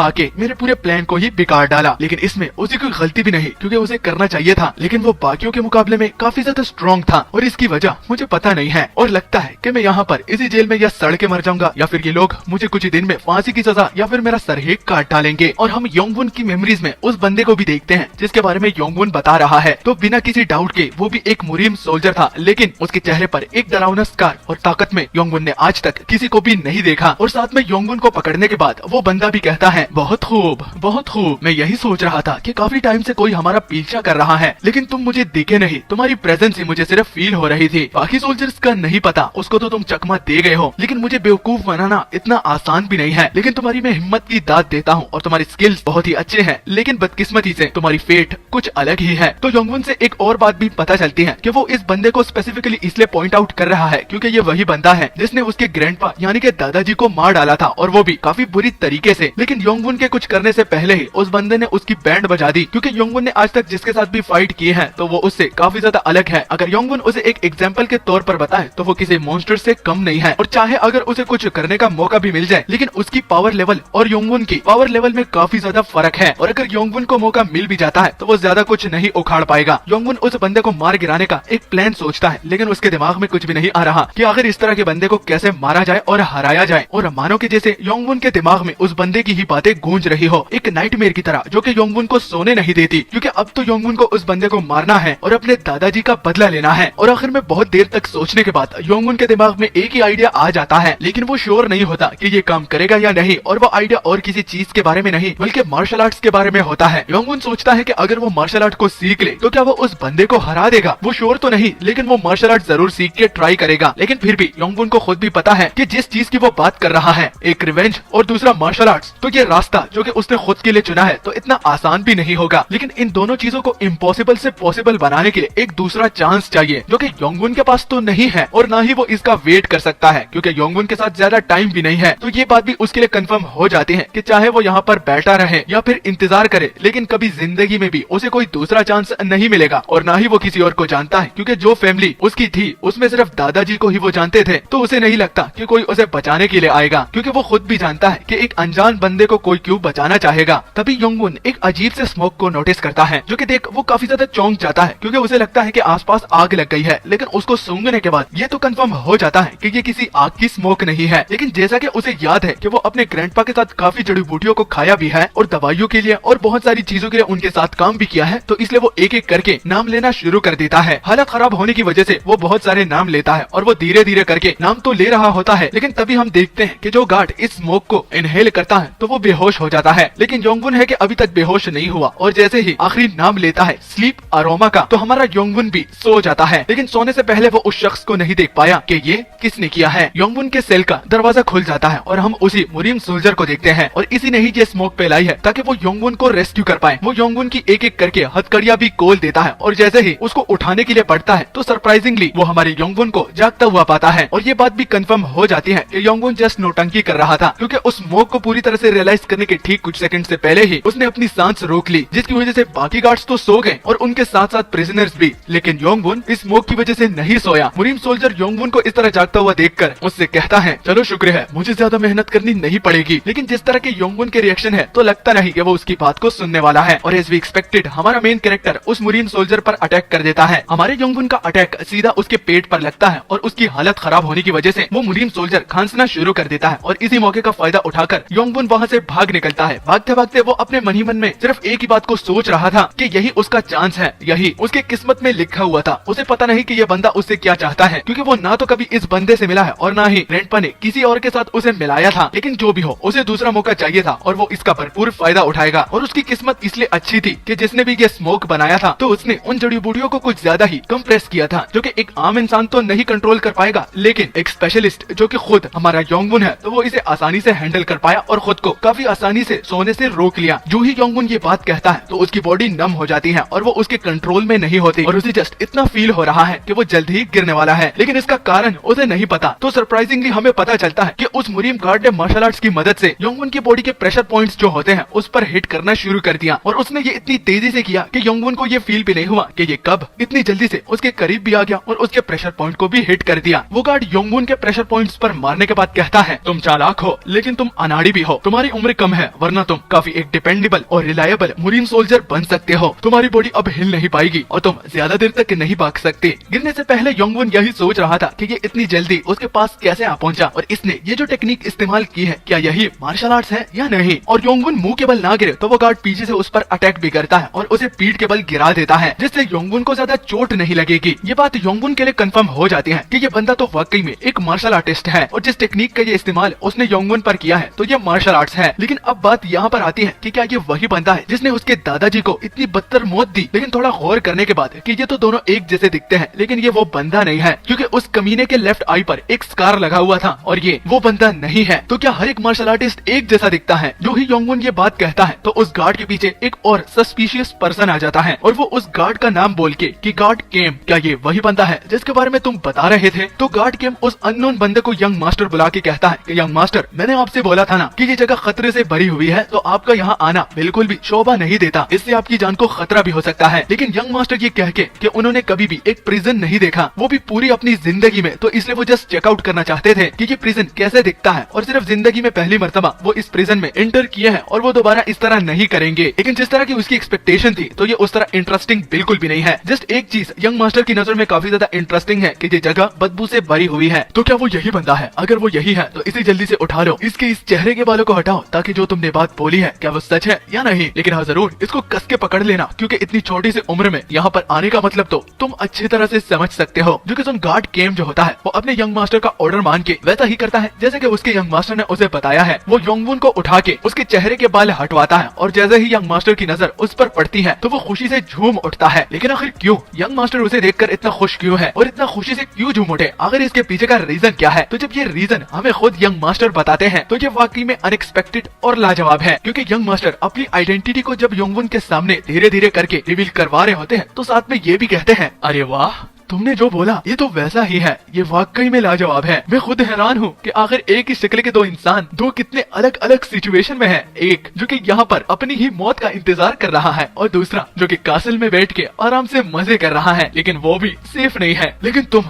आके मेरे पूरे प्लान को ही बिगाड़ डाला। लेकिन इसमें उसे कोई गलती भी नहीं क्योंकि उसे करना चाहिए था, लेकिन वो बाकियों के मुकाबले में काफी ज्यादा स्ट्रॉन्ग था और इसकी वजह मुझे पता नहीं है और लगता है कि मैं यहाँ पर इसी जेल में या सड़ के मर जाऊंगा या फिर ये लोग मुझे कुछ ही दिन में फांसी की सजा या फिर मेरा सर ही काट डालेंगे। और हम योंगवुन की मेमोरीज में उस बंदे को भी देखते हैं जिसके बारे में योंगवुन बता रहा है। तो बिना किसी डाउट के वो भी एक मुरीम सोल्जर था, लेकिन उसके चेहरे पर एक डरावना स्कार और ताकत में योंगवुन ने आज तक किसी को भी नहीं देखा। और साथ में योंगवुन को पकड़ने के बाद वो बंदा भी कहता है बहुत खूब बहुत खूब, मैं यही सोच रहा था कि काफी टाइम से कोई हमारा पीछा कर रहा है लेकिन तुम मुझे दिखे नहीं, तुम्हारी प्रेजेंस ही मुझे सिर्फ फील हो रही थी। बाकी सोल्जर्स का नहीं पता, उसको तो तुम चकमा दे गए हो, लेकिन मुझे बेवकूफ बनाना इतना आसान भी नहीं है। लेकिन तुम्हारी मैं हिम्मत की दाद देता हूँ और तुम्हारी स्किल्स बहुत ही अच्छे हैं, लेकिन बदकिस्मती से तुम्हारी फेट कुछ अलग ही है। तो योंगवुन से एक और बात भी पता चलती है कि वो इस बंदे को स्पेसिफिकली इसलिए पॉइंट आउट कर रहा है क्योंकि ये वही बंदा है जिसने उसके ग्रैंडपा यानी कि दादाजी को मार डाला था और वो भी काफी बुरी तरीके से। लेकिन योंगवुन के कुछ करने से पहले ही उस बंदे ने उसकी बैंड बजा दी क्योंकि योंगवुन ने आज तक जिसके साथ भी फाइट किए हैं तो वो उससे काफी ज्यादा अलग है। अगर योंगवुन उसे एक एग्जाम्पल के तौर पर बताए तो वो किसी मॉन्स्टर से कम नहीं है और चाहे अगर उसे कुछ करने का मौका भी मिल जाए, लेकिन उसकी पावर लेवल और योंगवुन की पावर लेवल में काफी ज्यादा फर्क है। और अगर योंगवुन को मौका मिल भी जाता है तो वो ज्यादा कुछ नहीं उखाड़ पाएगा। योंगवुन उस बंदे को मार गिराने का एक प्लान सोचता है, लेकिन उसके दिमाग में कुछ भी नहीं आ रहा कि आखिर इस तरह के बंदे को कैसे मारा जाए और हराया जाए। और मानो के जैसे योंगवुन के दिमाग में उस बंदे की ही बातें गूंज रही हो, एक नाइटमेयर की तरह जो कि योंगवुन को सोने नहीं देती, क्योंकि अब तो योंगवुन को उस बंदे को मारना है और अपने दादाजी का बदला लेना है। और आखिर में बहुत देर तक सोचने के बाद योंगवुन के दिमाग में एक ही आइडिया आ जाता है, लेकिन वो श्योर नहीं होता कि ये काम करेगा या नहीं। और वो आइडिया और किसी चीज के बारे में नहीं बल्कि मार्शल आर्ट्स के बारे में होता है। योंगवुन सोचता है कि अगर वो मार्शल आर्ट को सीख ले तो क्या वो उस बंदे को हरा देगा। वो श्योर तो नहीं, लेकिन वो मार्शल आर्ट जरूर सीख के ट्राई करेगा। लेकिन फिर भी योंगवुन को खुद भी पता है कि जिस चीज की वो बात कर रहा है, एक रिवेंज और दूसरा मार्शल आर्ट्स, तो ये रास्ता जो कि उसने खुद के लिए चुना है तो इतना आसान भी नहीं होगा। लेकिन इन दोनों चीजों को इम्पॉसिबल से पॉसिबल बनाने के लिए एक दूसरा चांस चाहिए जो कि योंगवुन के पास तो नहीं है और ना ही वो इसका वेट कर सकता है क्योंकि योंगवुन के साथ ज्यादा टाइम भी नहीं है। तो ये बात भी उसके लिए कंफर्म हो जाती है कि चाहे वो यहाँ पर बैठा रहे या फिर इंतजार करे, लेकिन कभी जिंदगी में भी उसे कोई दूसरा चांस नहीं मिलेगा और ना ही वो किसी और को जानता है, क्योंकि जो फैमिली उसकी थी उसमें सिर्फ दादाजी को ही वो जानते थे। तो उसे नहीं लगता कि कोई उसे बचाने के लिए आएगा, क्योंकि वो खुद भी जानता है कि एक अनजान बंदे को कोई क्यों बचाना चाहेगा। तभी योंगवुन एक अजीब से स्मोक को नोटिस करता है जो कि देख वो काफी ज्यादा चौंक जाता है, क्योंकि उसे लगता है कि आसपास आग लग गई है। लेकिन उसको सूंघने के बाद ये तो कंफर्म हो जाता है कि ये किसी आग की स्मोक नहीं है। लेकिन जैसा कि उसे याद है कि वो अपने ग्रैंडपा के साथ काफी जड़ी बूटियों को खाया भी है और दवाइयों के लिए और बहुत सारी चीजों के लिए उनके साथ काम भी किया है, तो इसलिए वो एक एक करके नाम लेना शुरू कर देता है। हालत खराब होने की वजह से वो बहुत सारे नाम लेता है और वो धीरे धीरे करके नाम तो ले रहा होता है, लेकिन तभी हम देखते हैं कि जो गार्ड इस स्मोक को इनहेल करता है तो वो बेहोश हो जाता है। लेकिन योंगवुन है कि अभी तक बेहोश नहीं हुआ और जैसे ही आखिरी नाम लेता है स्लीप अरोमा का, तो हमारा योंगवुन भी सो जाता है। लेकिन सोने से पहले वो उस शख्स को नहीं देख पाया कि ये किसने किया है। योंगवुन के सेल का दरवाजा खुल जाता है और हम उसी मुरीम सोल्जर को देखते हैं और इसी ने ही ये स्मोक फैलाई है ताकि वो योंगवुन को रेस्क्यू कर पाए। वो योंगवुन की एक एक करके हथकड़ियां भी खोल देता है और जैसे ही उसको उठाने के लिए बढ़ता है तो सरप्राइजिंगली वो हमारे योंगवुन को जागता हुआ पाता है। और ये बात भी कंफर्म हो जाती है कि योंगवुन जस्ट नौटंकी कर रहा था, क्योंकि उस स्मोक को पूरी तरह से रियलाइज करने के ठीक कुछ सेकंड से पहले ही उसने अपनी सांस रोक ली, जिसकी वजह से बाकी गार्ड्स तो सो गए और उनके साथ साथ प्रिजनर्स भी। लेकिन योंगवुन इस स्मोक की वजह से नहीं सोया। मुरीम सोल्जर योंगवुन को इस तरह जागता हुआ देखकर उससे कहता है चलो शुक्र है, मुझे ज्यादा मेहनत करनी नहीं पड़ेगी। लेकिन जिस तरह के योंगवुन के रिएक्शन है तो लगता नहीं कि वो उसकी बात को सुनने वाला है। और एज वी एक्सपेक्टेड हमारा मेन कैरेक्टर उस मुरीम सोल्जर पर अटैक कर देता है। हमारे योंगवुन का अटैक सीधा उसके पेट पर लगता है और उसकी हालत खराब होने की वजह से वो मुरीम सोल्जर खांसना शुरू कर देता है। और इसी मौके का फायदा उठाकर योंगवुन वहाँ से भाग निकलता है। भागते भागते वो अपने मन ही मन में सिर्फ एक ही बात को सोच रहा था कि यही उसका चांस है, यही उसके किस्मत में लिखा हुआ था। उसे पता नहीं कि ये बंदा उससे क्या चाहता है, क्योंकि वो ना तो कभी इस बंदे से मिला है और ना ही ग्रैंडपा ने किसी और के साथ उसे मिलाया था। लेकिन जो भी हो, उसे दूसरा मौका चाहिए था और वो इसका भरपूर फायदा उठाएगा। और उसकी किस्मत इसलिए अच्छी थी कि जिसने भी ये स्मोक बनाया था तो उसने उन जड़ी बूटियों को कुछ ज्यादा ही कंप्रेस किया था, जो कि एक आम इंसान तो नहीं कंट्रोल कर पाएगा, लेकिन एक स्पेशलिस्ट जो कि खुद हमारा योंगवुन है तो वो इसे आसानी से हैंडल कर पाया और खुद को काफी आसानी से सोने से रोक लिया। जो ही योंगवुन ये बात कहता है तो उसकी बॉडी नम हो जाती है और वो उसके कंट्रोल में नहीं होती और उसे जस्ट इतना फील हो रहा है कि वो जल्द ही गिरने वाला है। लेकिन इसका कारण उसे नहीं पता। तो सरप्राइजिंगली हमें पता चलता है कि उस मुरीम गार्ड ने मार्शल आर्ट्स की मदद से योंगवुन की बॉडी के प्रेशर पॉइंट्स जो होते हैं उस पर हिट करना शुरू शुरू कर दिया और उसने ये इतनी तेजी से किया कि योंगवुन को ये फील भी नहीं हुआ कि ये कब इतनी जल्दी से उसके करीब भी आ गया और उसके प्रेशर पॉइंट को भी हिट कर दिया। वो गार्ड योंगवुन के प्रेशर पॉइंट्स पर मारने के बाद कहता है, तुम चालाक हो लेकिन तुम अनाड़ी भी हो, तुम्हारी उम्र कम है वरना तुम काफी एक डिपेंडेबल और रिलायबल मरीन सोल्जर बन सकते हो। तुम्हारी बॉडी अब हिल नहीं पाएगी और तुम ज्यादा देर तक नहीं भाग सकते। गिरने से पहले योंगवुन यही सोच रहा था कि ये इतनी जल्दी उसके पास कैसे आ पहुंचा और इसने ये जो टेक्निक इस्तेमाल की है क्या यही मार्शल आर्ट्स है या नहीं। और योंगवुन मुंह के बल ना गिरे तो वो गार्ड पीछे से उस पर अटैक भी करता है और उसे पीठ के बल गिरा देता है जिससे योंगवुन को ज्यादा चोट नहीं लगेगी। ये बात योंगवुन के लिए कंफर्म हो जाती है कि ये बंदा तो वाकई में एक मार्शल आर्टिस्ट है और जिस टेक्निक का ये इस्तेमाल उसने योंगवुन पर किया है तो ये मार्शल आर्ट्स है। लेकिन अब बात यहाँ पर आती है कि क्या ये वही बंदा है जिसने उसके दादाजी को इतनी बदतर मौत दी। लेकिन थोड़ा गौर करने के बाद कि ये तो दोनों एक जैसे दिखते हैं लेकिन ये वो बंदा नहीं है क्योंकि उस कमीने के लेफ्ट आई पर एक स्कार लगा हुआ था और ये वो बंदा नहीं है। तो क्या हर एक मार्शल आर्टिस्ट एक जैसा दिखता है? जो ही योंगवुन ये बात कहता है तो उस गार्ड के पीछे एक और सस्पिशियस पर्सन आ जाता है और वो उस गार्ड का नाम बोल के कि गार्ड केम, क्या ये वही बंदा है जिसके बारे में तुम बता रहे थे? तो गार्ड केम उस अननोन बंदे को यंग मास्टर बुला के कहता है कि यंग मास्टर, मैंने आपसे बोला था ना कि ये जगह खतरे से भरी हुई है तो आपका यहाँ आना बिल्कुल भी शोभा नहीं देता, इससे आपकी जान को खतरा भी हो सकता है। लेकिन यंग मास्टर ये कह के कि उन्होंने कभी भी एक प्रिजन नहीं देखा, वो भी पूरी अपनी जिंदगी में, तो इसलिए वो जस्ट चेकआउट करना चाहते थे कि ये प्रिजन कैसे दिखता है और सिर्फ जिंदगी में पहली मर्तबा वो इस प्रिजन में एंटर किए हैं और वो दोबारा इस तरह नहीं करेंगे। लेकिन जिस तरह की उसकी एक्सपेक्टेशन थी तो ये उस तरह इंटरेस्टिंग बिल्कुल भी नहीं है। जस्ट एक चीज यंग मास्टर की नजर में काफी ज्यादा इंटरेस्टिंग है कि ये जगह बदबू से भरी हुई है। तो क्या वो यही बंदा है? अगर वो यही है तो इसे जल्दी से उठा लो, इसके इस चेहरे के बालों को हटाओ ताकि जो तुमने बात बोली है क्या वो सच है या नहीं। लेकिन हाँ जरूर इसको कस के पकड़ लेना क्योंकि इतनी छोटी सी उम्र में यहाँ पर आने का मतलब तो तुम अच्छी तरह से समझ सकते हो। जो कि सुन गार्ड केम जो होता है वो अपने यंग मास्टर का ऑर्डर मान के वैसा ही करता है जैसे कि उसके यंग मास्टर ने उसे बताया है। वो योंगवुन को उठा के उसके चेहरे के बाल हटवाता है और जैसे ही यंग मास्टर की नजर उस पर पड़ती है तो वो खुशी से झूम उठता है। लेकिन आखिर क्यों यंग मास्टर उसे देखकर इतना खुश क्यों है और इतना खुशी से क्यों झूम उठे? अगर इसके पीछे का रीजन क्या है तो जब ये रीजन हमें खुद यंग मास्टर बताते हैं तो ये वाकई में अनएक्सपेक्टेड और लाजवाब है। क्योंकि यंग मास्टर अपनी आइडेंटिटी को जब योंगवुन के सामने धीरे धीरे करके रिवील करवा रहे होते हैं तो साथ में ये भी कहते हैं, अरे वाह तुमने जो बोला ये तो वैसा ही है, ये वाकई में लाजवाब है। मैं खुद हैरान हूँ कि आखिर एक ही शक्ल के दो इंसान दो कितने अलग अलग सिचुएशन में हैं। एक जो कि यहाँ पर अपनी ही मौत का इंतजार कर रहा है और दूसरा जो कि कासल में बैठ के आराम से मजे कर रहा है, लेकिन वो भी सेफ नहीं है। लेकिन तुम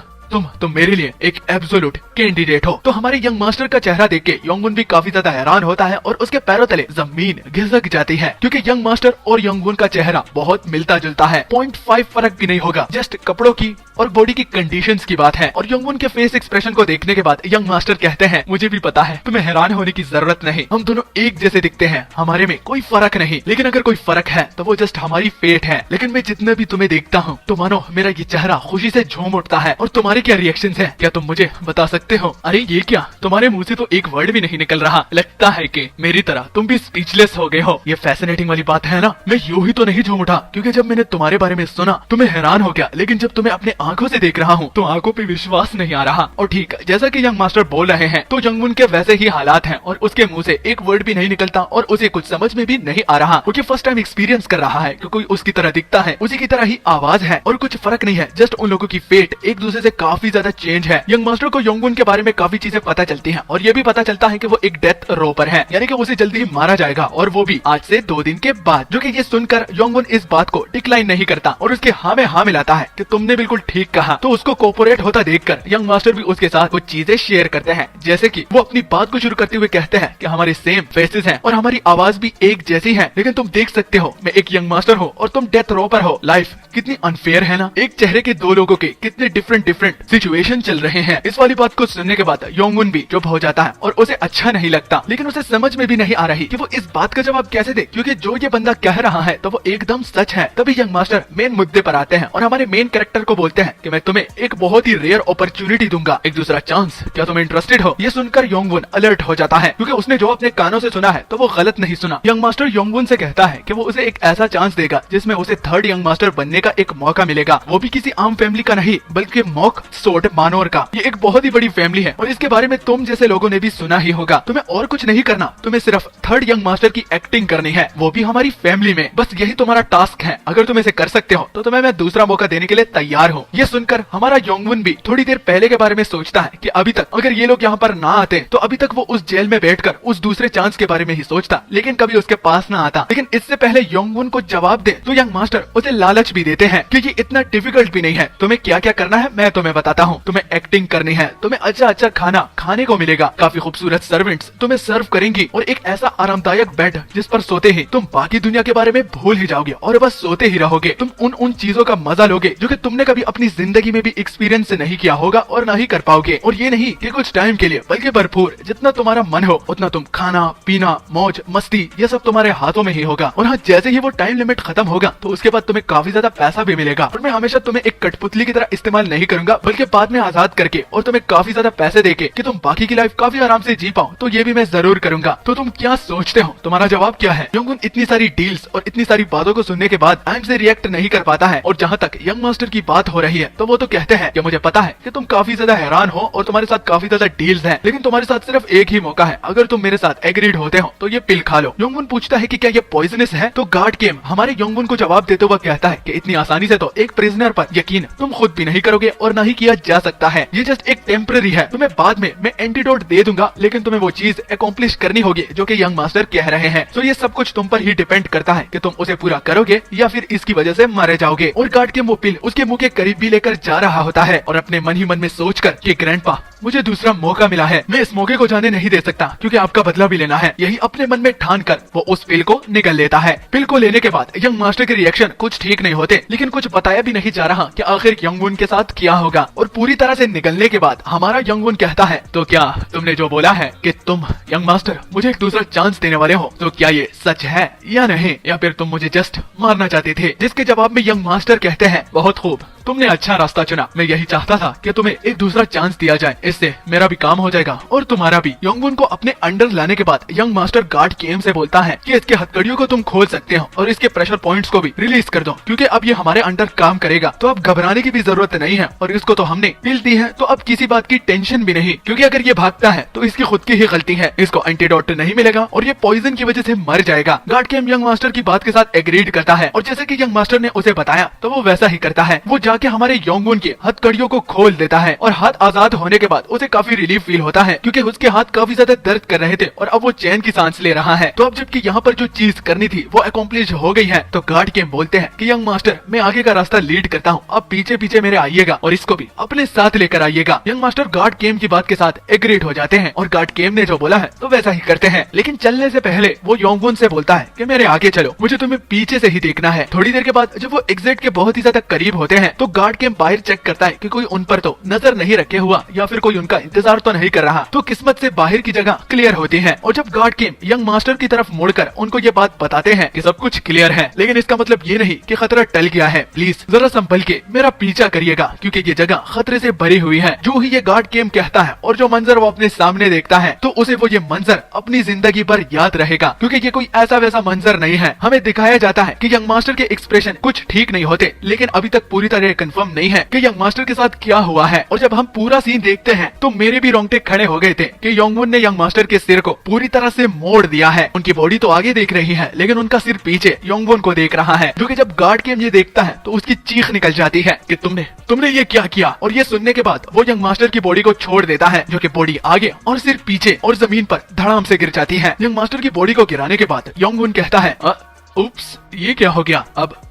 मेरे लिए एक एब्सोल्यूट कैंडिडेट हो। तो हमारे यंग मास्टर का चेहरा देख के योंगवुन भी काफी ज्यादा हैरान होता है और उसके पैरों तले जमीन घिसक जाती है क्योंकि यंग मास्टर और योंगवुन का चेहरा बहुत मिलता जुलता है। 0.5 फर्क भी नहीं होगा, जस्ट कपड़ों की और बॉडी की कंडीशंस की बात है। और योंगवुन के फेस एक्सप्रेशन को देखने के बाद यंग मास्टर कहते हैं, मुझे भी पता है, तुम्हें हैरान होने की जरूरत नहीं, हम दोनों एक जैसे दिखते हैं, हमारे में कोई फर्क नहीं। लेकिन अगर कोई फर्क है तो वो जस्ट हमारी फेट है। लेकिन मैं जितना भी तुम्हें देखता हूँ तो मानो मेरा ये चेहरा खुशी से झूम उठता है। और तुम्हारे क्या रिएक्शन है, क्या तुम मुझे बता सकते हो? अरे ये क्या, तुम्हारे मुंह से तो एक वर्ड भी नहीं निकल रहा, लगता है कि मेरी तरह तुम भी स्पीचलेस हो गए हो। ये फैसिनेटिंग वाली बात है ना। मैं यूं ही तो नहीं झूम उठा क्योंकि जब मैंने तुम्हारे बारे में सुना तो मैं हैरान हो गया, लेकिन जब तुम्हें अपने आंखों से देख रहा हूँ तो आंखों पे विश्वास नहीं आ रहा। और ठीक जैसा कि यंग मास्टर बोल रहे हैं तो योंगवुन के वैसे ही हालात हैं और उसके मुंह से एक वर्ड भी नहीं निकलता और उसे कुछ समझ में भी नहीं आ रहा क्योंकि फर्स्ट टाइम एक्सपीरियंस कर रहा है कि कोई उसकी तरह दिखता है, उसी की तरह ही आवाज है और कुछ फर्क नहीं है। जस्ट उन लोगों की फेट एक दूसरे से काफी ज्यादा चेंज है। यंग मास्टर को योंगवुन के बारे में काफी चीजें पता चलती हैं और ये भी पता चलता है कि वो एक डेथ रो पर है, यानी कि उसे जल्दी ही मारा जाएगा और वो भी आज से 2 दिन के बाद। जो कि ये सुनकर योंगवुन इस बात को डिक्लाइन नहीं करता और उसके हाँ में हाँ मिलाता है कि तुमने बिल्कुल ठीक कहा। तो उसको कोऑपरेट होता देखकर यंग मास्टर भी उसके साथ कुछ चीजें शेयर करते हैं, जैसे कि वो अपनी बात को शुरू करते हुए कहते हैं कि हमारे सेम फेसेस हैं और हमारी आवाज भी एक जैसी है। लेकिन तुम देख सकते हो मैं एक यंग मास्टर हूँ और तुम डेथ रो पर हो। लाइफ कितनी अनफेयर है ना, एक चेहरे के दो लोगों के कितने डिफरेंट सिचुएशन चल रहे हैं। इस वाली बात को सुनने के बाद योंगवुन भी चुप हो जाता है और उसे अच्छा नहीं लगता, लेकिन उसे समझ में भी नहीं आ रही कि वो इस बात का जवाब कैसे दे क्योंकि जो ये बंदा कह रहा है तो वो एकदम सच है। तभी यंग मास्टर मेन मुद्दे पर आते हैं और हमारे मेन कैरेक्टर को बोलते हैं कि मैं तुम्हें एक बहुत ही रेयर अपॉर्चुनिटी दूंगा, एक दूसरा चांस, क्या तुम इंटरेस्टेड हो? ये सुनकर योंगवुन अलर्ट हो जाता है क्योंकि उसने जो अपने कानों से सुना है तो वो गलत नहीं सुना। यंग मास्टर योंगवुन से कहता है कि वो उसे एक ऐसा चांस देगा जिसमें उसे 3rd यंग मास्टर बनने का एक मौका मिलेगा, वो भी किसी आम फैमिली का नहीं बल्कि मॉक सोट मानोर का ये एक बहुत ही बड़ी फैमिली है और इसके बारे में तुम जैसे लोगों ने भी सुना ही होगा। तुम्हें और कुछ नहीं करना, तुम्हें सिर्फ थर्ड यंग मास्टर की एक्टिंग करनी है, वो भी हमारी फैमिली में। बस यही तुम्हारा टास्क है। अगर तुम इसे कर सकते हो तो तुम्हें मैं दूसरा मौका देने के लिए तैयार हूँ। ये सुनकर हमारा योंगवुन भी थोड़ी देर पहले के बारे में सोचता है कि अभी तक अगर ये लोग यहाँ पर ना आते तो अभी तक वो उस जेल में बैठकर उस दूसरे चांस के बारे में ही सोचता, लेकिन कभी उसके पास ना आता। लेकिन इससे पहले योंगवुन को जवाब दे तो यंग मास्टर उसे लालच भी देते हैं कि ये इतना डिफिकल्ट भी नहीं है। तुम्हें क्या क्या करना है मैं तुम्हें बताता हूँ। तुम्हें एक्टिंग करनी है, तुम्हें अच्छा अच्छा खाना खाने को मिलेगा, काफी खूबसूरत सर्वेंट्स तुम्हें सर्व करेंगी और एक ऐसा आरामदायक बेड जिस पर सोते ही तुम बाकी दुनिया के बारे में भूल ही जाओगे और बस सोते ही रहोगे। तुम उन चीजों का मजा लोगे जो कि तुमने कभी अपनी जिंदगी में भी एक्सपीरियंस नहीं किया होगा और ना ही कर पाओगे। और ये नहीं कि कुछ टाइम के लिए, बल्कि भरपूर, जितना तुम्हारा मन हो उतना तुम खाना पीना मौज मस्ती ये सब तुम्हारे हाथों में ही होगा। और हाँ, जैसे ही वो टाइम लिमिट खत्म होगा तो उसके बाद तुम्हें काफी ज्यादा पैसा भी मिलेगा। और मैं हमेशा तुम्हें एक कठपुतली की तरह इस्तेमाल नहीं करूंगा, बल्कि बाद में आजाद करके और तुम्हें काफी ज्यादा पैसे देके कि तुम बाकी की लाइफ काफी आराम से जी पाओ, तो ये भी मैं जरूर करूंगा। तो तुम क्या सोचते हो, तुम्हारा जवाब क्या है? योंगवुन इतनी सारी डील्स और इतनी सारी बातों को सुनने के बाद टाइम से रिएक्ट नहीं कर पाता है। और जहाँ तक यंग मास्टर की बात हो रही है तो वो तो कहते हैं कि मुझे पता है कि तुम काफी ज्यादा हैरान हो और तुम्हारे साथ काफी ज्यादा डील्स हैं, लेकिन तुम्हारे साथ सिर्फ एक ही मौका है। अगर तुम मेरे साथ एग्रीड होते हो तो ये पिल खा लो। योंगवुन पूछता है कि क्या ये पॉइजनस है? तो गार्ड केम हमारे योंगवुन को जवाब देते हुए कहता है कि इतनी आसानी से तो एक प्रिजनर पर यकीन तुम खुद भी नहीं करोगे और ना ही किया जा सकता है। ये जस्ट एक टेम्पररी है, तुम्हें बाद में मैं एंटीडोट दे दूंगा, लेकिन तुम्हें वो चीज अकॉम्प्लिश करनी होगी जो कि यंग मास्टर कह रहे हैं। तो ये सब कुछ तुम पर ही डिपेंड करता है कि तुम उसे पूरा करोगे या फिर इसकी वजह से मारे जाओगे। और गार्ड केम वो पिल उसके मुंह के करीब भी लेकर जा रहा होता है और अपने मन ही मन में सोचकर कि ग्रैंडपा मुझे दूसरा मौका मिला है, मैं इस मौके को जाने नहीं दे सकता क्योंकि आपका बदला भी लेना है। यही अपने मन में ठान कर वो उस पिल को निगल लेता है। पिल को लेने के बाद यंग मास्टर के रिएक्शन कुछ ठीक नहीं होते, लेकिन कुछ बताया भी नहीं जा रहा कि आखिर योंगवुन के साथ क्या होगा। और पूरी तरह से निगलने के बाद हमारा योंगवुन कहता है, तो क्या तुमने जो बोला है कि तुम यंग मास्टर मुझे एक दूसरा चांस देने वाले हो, तो क्या ये सच है या नहीं, या फिर तुम मुझे जस्ट मारना चाहते थे? जिसके जवाब में यंग मास्टर कहते हैं, बहुत खूब, तुमने अच्छा रास्ता चुना। मैं यही चाहता था कि तुम्हें एक दूसरा चांस दिया जाए, इससे मेरा भी काम हो जाएगा और तुम्हारा भी। योंगवुन को अपने अंडर लाने के बाद यंग मास्टर गार्ड केम से बोलता है कि इसके हथकड़ियों को तुम खोल सकते हो और इसके प्रेशर पॉइंट्स को भी रिलीज कर दो, क्योंकि अब ये हमारे अंडर काम करेगा। तो अब घबराने की भी जरूरत नहीं है और इसको तो हमने पिल दी है, तो अब किसी बात की टेंशन भी नहीं, क्योंकि अगर ये भागता है तो इसकी खुद की ही गलती है। इसको एंटीडोट नहीं मिलेगा और ये पॉइजन की वजह से मर जाएगा। गार्ड केम यंग मास्टर की बात के साथ एग्रीड करता है और जैसे कि यंग मास्टर ने उसे बताया तो वो वैसा ही करता है। वो जाके हमारे योंगवुन के हथकड़ियों को खोल देता है और हाथ आजाद होने के बाद उसे काफी रिलीफ फील होता है, क्योंकि उसके हाथ काफी ज्यादा दर्द कर रहे थे और अब वो चैन की सांस ले रहा है। तो अब जबकि यहाँ पर जो चीज करनी थी वो अकॉम्प्लिश हो गई है, तो गार्ड केम बोलते हैं कि यंग मास्टर मैं आगे का रास्ता लीड करता हूँ, अब पीछे पीछे मेरे आइएगा और इसको भी अपने साथ लेकर आइएगा। यंग मास्टर गार्ड केम की बात के साथ एग्रीड हो जाते हैं और गार्ड केम ने जो बोला है तो वैसा ही करते हैं। लेकिन चलने से पहले वो योंगवुन से बोलता है कि मेरे आगे चलो, मुझे तुम्हें पीछे से ही देखना है। थोड़ी देर के बाद जब वो एग्जिट के बहुत ही ज्यादा करीब होते हैं तो गार्ड केम बाहर चेक करता है कि कोई उन पर तो नजर नहीं रखे हुआ या फिर कोई उनका इंतजार तो नहीं कर रहा। तो किस्मत से बाहर की जगह क्लियर होती है और जब गार्ड केम यंग मास्टर की तरफ मुड़कर उनको ये बात बताते हैं कि सब कुछ क्लियर है, लेकिन इसका मतलब ये नहीं कि खतरा टल गया है, प्लीज जरा संभल के मेरा पीछा करिएगा क्योंकि ये जगह खतरे से भरी हुई है। जो ही ये गार्ड केम कहता है और जो मंजर वो अपने सामने देखता है तो उसे वो ये मंजर अपनी जिंदगी भर याद रहेगा, क्योंकि ये कोई ऐसा वैसा मंजर नहीं है। हमें दिखाया जाता है कि यंग मास्टर के एक्सप्रेशन कुछ ठीक नहीं होते, लेकिन अभी तक पूरी तरह कंफर्म नहीं है कि यंग मास्टर के साथ क्या हुआ है। और जब हम पूरा सीन देखते हैं तो मेरे भी रोंगटे खड़े हो गए थे कि योंगवुन ने यंग मास्टर के सिर को पूरी तरह से मोड़ दिया है। उनकी बॉडी तो आगे देख रही है लेकिन उनका सिर पीछे योंगवुन को देख रहा है, जो कि जब गार्ड केम ये देखता है तो उसकी चीख निकल जाती है कि तुमने ये क्या किया। और ये सुनने के बाद वो यंग मास्टर की बॉडी को छोड़ देता है, जो कि बॉडी आगे और सिर पीछे और जमीन पर धड़ाम से गिर जाती है। यंग मास्टर की बॉडी को गिराने के बाद योंगवुन कहता है, उप्स, ये क्या हो गया?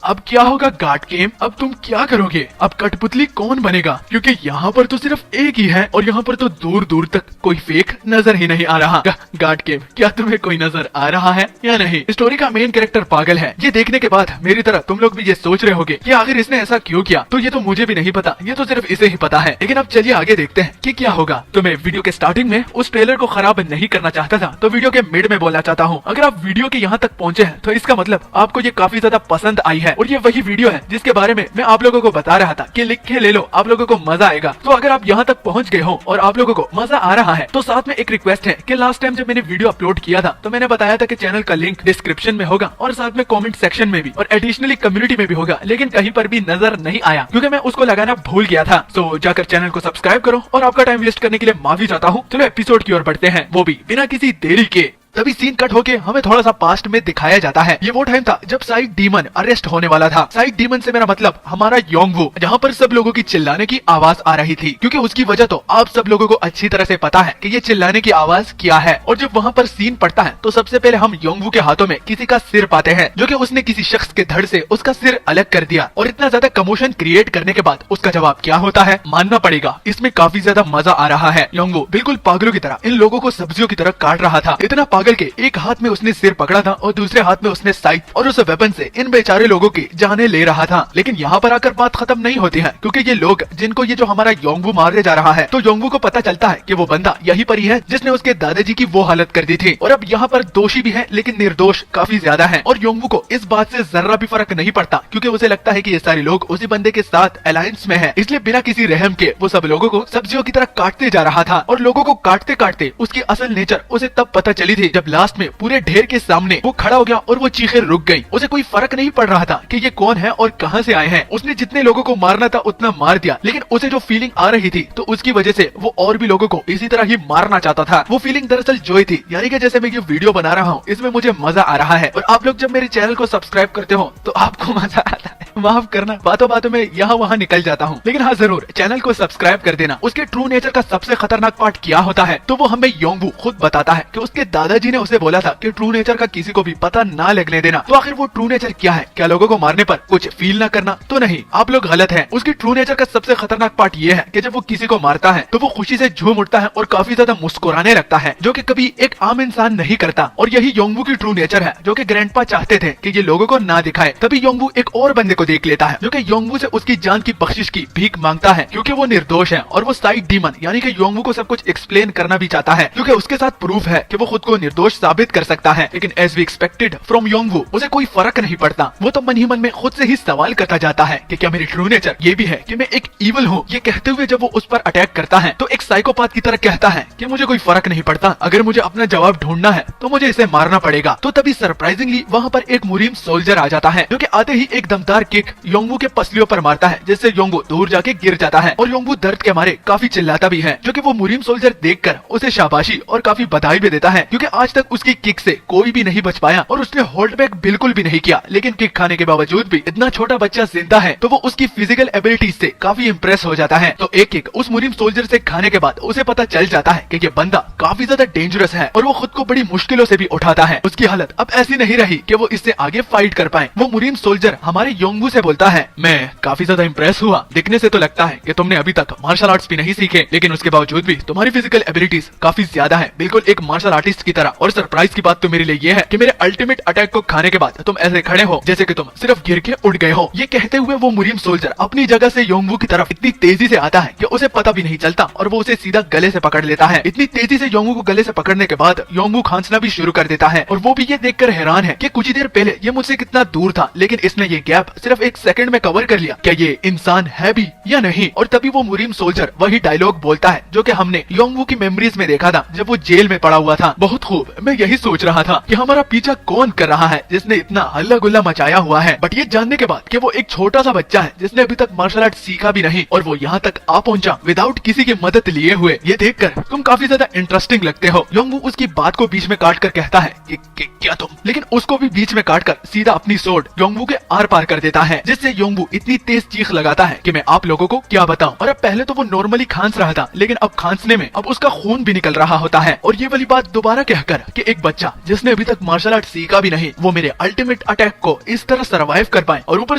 अब क्या होगा गार्ड केम? अब तुम क्या करोगे? अब कठपुतली कौन बनेगा? क्योंकि यहाँ पर तो सिर्फ एक ही है और यहाँ पर तो दूर दूर तक कोई फेक नजर ही नहीं आ रहा। गार्ड केम, क्या तुम्हें कोई नजर आ रहा है या नहीं? स्टोरी का मेन कैरेक्टर पागल है। ये देखने के बाद मेरी तरह तुम लोग भी ये सोच रहे होगे कि आखिर इसने ऐसा क्यों किया। तो ये तो मुझे भी नहीं पता, ये तो सिर्फ इसे ही पता है। लेकिन अब चलिए आगे देखते हैं कि क्या होगा। तो मैं वीडियो के स्टार्टिंग में उस ट्रेलर को खराब नहीं करना चाहता था, तो वीडियो के मिड में बोलना चाहता हूँ, अगर आप वीडियो के यहाँ तक पहुँचे हैं तो इसका मतलब मतलब आपको ये काफी ज्यादा पसंद आई है और ये वही वीडियो है जिसके बारे में मैं आप लोगों को बता रहा था कि लिख के ले लो, आप लोगों को मजा आएगा। तो अगर आप यहाँ तक पहुँच गए हो और आप लोगों को मजा आ रहा है तो साथ में एक रिक्वेस्ट है कि लास्ट टाइम जब मैंने वीडियो अपलोड किया था तो मैंने बताया था कि चैनल का लिंक डिस्क्रिप्शन में होगा और साथ में कमेंट सेक्शन में भी और एडिशनली कम्युनिटी में भी होगा, लेकिन कहीं पर भी नजर नहीं आया क्योंकि मैं उसको लगाना भूल गया था। तो जाकर चैनल को सब्सक्राइब करो और आपका टाइम वेस्ट करने के लिए माफी चाहता हूँ। चलो एपिसोड की ओर बढ़ते हैं, वो भी बिना किसी देरी के। तभी सीन कट होके हमें थोड़ा सा पास्ट में दिखाया जाता है। ये वो टाइम था जब साइड डीमन अरेस्ट होने वाला था। साइड डीमन से मेरा मतलब हमारा योंगवू, जहाँ पर सब लोगों की चिल्लाने की आवाज आ रही थी, क्योंकि उसकी वजह तो आप सब लोगों को अच्छी तरह से पता है कि ये चिल्लाने की आवाज क्या है। और जब वहाँ पर सीन पड़ता है तो सबसे पहले हम योंगवू के हाथों में किसी का सिर पाते हैं, जो कि उसने किसी शख्स के धड़ से उसका सिर अलग कर दिया। और इतना ज्यादा कमोशन क्रिएट करने के बाद उसका जवाब क्या होता है, मानना पड़ेगा इसमें काफी ज्यादा मजा आ रहा है। योंगवू बिल्कुल पागलों की तरह इन लोगों को सब्जियों की तरह काट रहा था, इतना पागल के एक हाथ में उसने सिर पकड़ा था और दूसरे हाथ में उसने साइट और उस वेपन से इन बेचारे लोगों की जाने ले रहा था। लेकिन यहाँ पर आकर बात खत्म नहीं होती है, क्योंकि ये लोग जिनको ये जो हमारा योंगवू मारने जा रहा है, तो योंगवू को पता चलता है कि वो बंदा यही पर ही है जिसने उसके दादाजी की वो हालत कर दी थी। और अब यहाँ पर दोषी भी है लेकिन निर्दोष काफी ज्यादा है। और योंगवू को इस बात से जरा भी फर्क नहीं पड़ता, क्योंकि उसे लगता है कि ये सारे लोग उसी बंदे के साथ अलायंस में है, इसलिए बिना किसी रहम के वो सब लोगों को सब्जियों की तरह काटते जा रहा था। और लोगों को काटते काटते उसकी असल नेचर उसे तब पता चली थी जब लास्ट में पूरे ढेर के सामने वो खड़ा हो गया और वो चीखें रुक गई। उसे कोई फर्क नहीं पड़ रहा था कि ये कौन है और कहां से आए हैं। उसने जितने लोगों को मारना था उतना मार दिया, लेकिन उसे जो फीलिंग आ रही थी तो उसकी वजह से वो और भी लोगों को इसी तरह ही मारना चाहता था। वो फीलिंग दरअसल जोई थी, यानी कि जैसे मैं ये वीडियो बना रहा हूँ इसमें मुझे मजा आ रहा है और आप लोग जब मेरे चैनल को सब्सक्राइब करते हो तो आपको मजा आता है। माफ करना, बातों बातों में यहाँ वहाँ निकल जाता हूँ, लेकिन हाँ जरूर चैनल को सब्सक्राइब कर देना। उसके ट्रू नेचर का सबसे खतरनाक पार्ट क्या होता है तो वो हमें योंगवू खुद बताता है कि उसके दादाजी ने उसे बोला था कि ट्रू नेचर का किसी को भी पता ना लगने देना। तो आखिर वो ट्रू नेचर क्या है? क्या लोगों को मारने पर कुछ फील ना करना? तो नहीं, आप लोग गलत हैं। उसकी ट्रू नेचर का सबसे खतरनाक पार्ट ये है कि जब वो किसी को मारता है तो वो खुशी से झूम उठता है और काफी ज्यादा मुस्कुराने लगता है, जो कि कभी एक आम इंसान नहीं करता। और यही योंगवू की ट्रू नेचर है, जो कि ग्रैंडपा चाहते थे कि ये लोगों को ना दिखाए। तभी योंगवू एक और बंदे को देख लेता है जो कि योंगवू से उसकी जान की बख्शिश की भीख मांगता है, क्योंकि वो निर्दोष है। और वो साइड डीमन यानी कि योंगवू को सब कुछ एक्सप्लेन करना भी चाहता है, क्योंकि उसके साथ प्रूफ है कि वो खुद को निर्दोष साबित कर सकता है। लेकिन एज वी एक्सपेक्टेड फ्रॉम योंगवू उसे कोई फर्क नहीं पड़ता। वो तो मन ही मन में खुद से ही सवाल करता जाता है कि क्या मेरी ट्रू नेचर ये भी है कि मैं एक इविल हूँ। ये कहते हुए जब वो उस पर अटैक करता है तो एक साइकोपाथ की तरह कहता है कि मुझे कोई फर्क नहीं पड़ता, अगर मुझे अपना जवाब ढूंढना है तो मुझे इसे मारना पड़ेगा। तो तभी सरप्राइजिंगली वहाँ पर एक मुरीम सोल्जर आ जाता है, जो कि आते ही एक दमदार किक योंगवू के पसलियों पर मारता है, जिससे योंगवू दूर जाके गिर जाता है। और योंगवू दर्द के मारे काफी चिल्लाता भी है, जो कि वो मुरीम सोल्जर देखकर उसे शाबाशी और काफी बधाई भी देता है, क्योंकि आज तक उसकी किक से कोई भी नहीं बच पाया और उसने होल्ड बैक बिल्कुल भी नहीं किया। लेकिन किक खाने के बावजूद भी इतना छोटा बच्चा जिंदा है तो वो उसकी फिजिकल एबिलिटीज से काफी इम्प्रेस हो जाता है। तो एक किक उस मुरीम सोल्जर से खाने के बाद उसे पता चल जाता है कि ये बंदा काफी ज्यादा डेंजरस है और वो खुद को बड़ी मुश्किलों से भी उठाता है। उसकी हालत अब ऐसी नहीं रही कि वो इससे आगे फाइट कर पाए। वो मुरीम सोल्जर हमारे योंगवू से बोलता है, मैं काफी ज्यादा इम्प्रेस हुआ, दिखने से तो लगता है कि तुमने अभी तक मार्शल आर्ट्स भी नहीं सीखे, लेकिन उसके बावजूद भी तुम्हारी फिजिकल एबिलिटीज काफी ज्यादा है, बिल्कुल एक मार्शल आर्टिस्ट की तरह। और सरप्राइज की बात तो मेरे लिए ये है कि मेरे अल्टीमेट अटैक को खाने के बाद तुम ऐसे खड़े हो जैसे कि तुम सिर्फ गिर के उड़ गए हो। ये कहते हुए वो मुरीम सोल्जर अपनी जगह से योंगवू की तरफ इतनी तेजी से आता है कि उसे पता भी नहीं चलता और वो उसे सीधा गले से पकड़ लेता है। इतनी तेजी से योंगवू को गले से पकड़ने के बाद योंगवू खांसना भी शुरू कर देता है और वो भी ये देखकर हैरान है कि कुछ ही देर पहले ये मुझसे कितना दूर था, लेकिन इसने ये गैप सिर्फ एक सेकंड में कवर कर लिया। क्या ये इंसान है भी या नहीं? और तभी वो मुरीम सोल्जर वही डायलॉग बोलता है जो कि हमने योंगवू की मेमोरीज में देखा था जब वो जेल में पड़ा हुआ था। बहुत खूब, मैं यही सोच रहा था कि हमारा पीछा कौन कर रहा है जिसने इतना हल्ला गुल्ला मचाया हुआ है। बट ये जानने के बाद कि वो एक छोटा सा बच्चा है जिसने अभी तक मार्शल आर्ट सीखा भी नहीं और वो यहाँ तक आ पहुंचा विदाउट किसी की मदद लिए हुए, ये देखकर तुम काफी ज्यादा इंटरेस्टिंग लगते हो। योंगवू उसकी बात को बीच में काट कर कहता है कि क्या तुम, लेकिन उसको भी बीच में काट कर सीधा अपनी सोर्ड योंगवू के आर पार कर देता है, जिससे योंगवू इतनी तेज चीख लगाता है कि मैं आप लोगों को क्या बताऊं। और अब पहले तो वो नॉर्मली खांस रहा था, लेकिन अब खांसने में अब उसका खून भी निकल रहा होता है। और ये वाली बात दोबारा कहकर कि एक बच्चा जिसने अभी तक मार्शल आर्ट सीखा भी नहीं वो मेरे अल्टीमेट अटैक को इस तरह सर्वाइव कर पाए, और ऊपर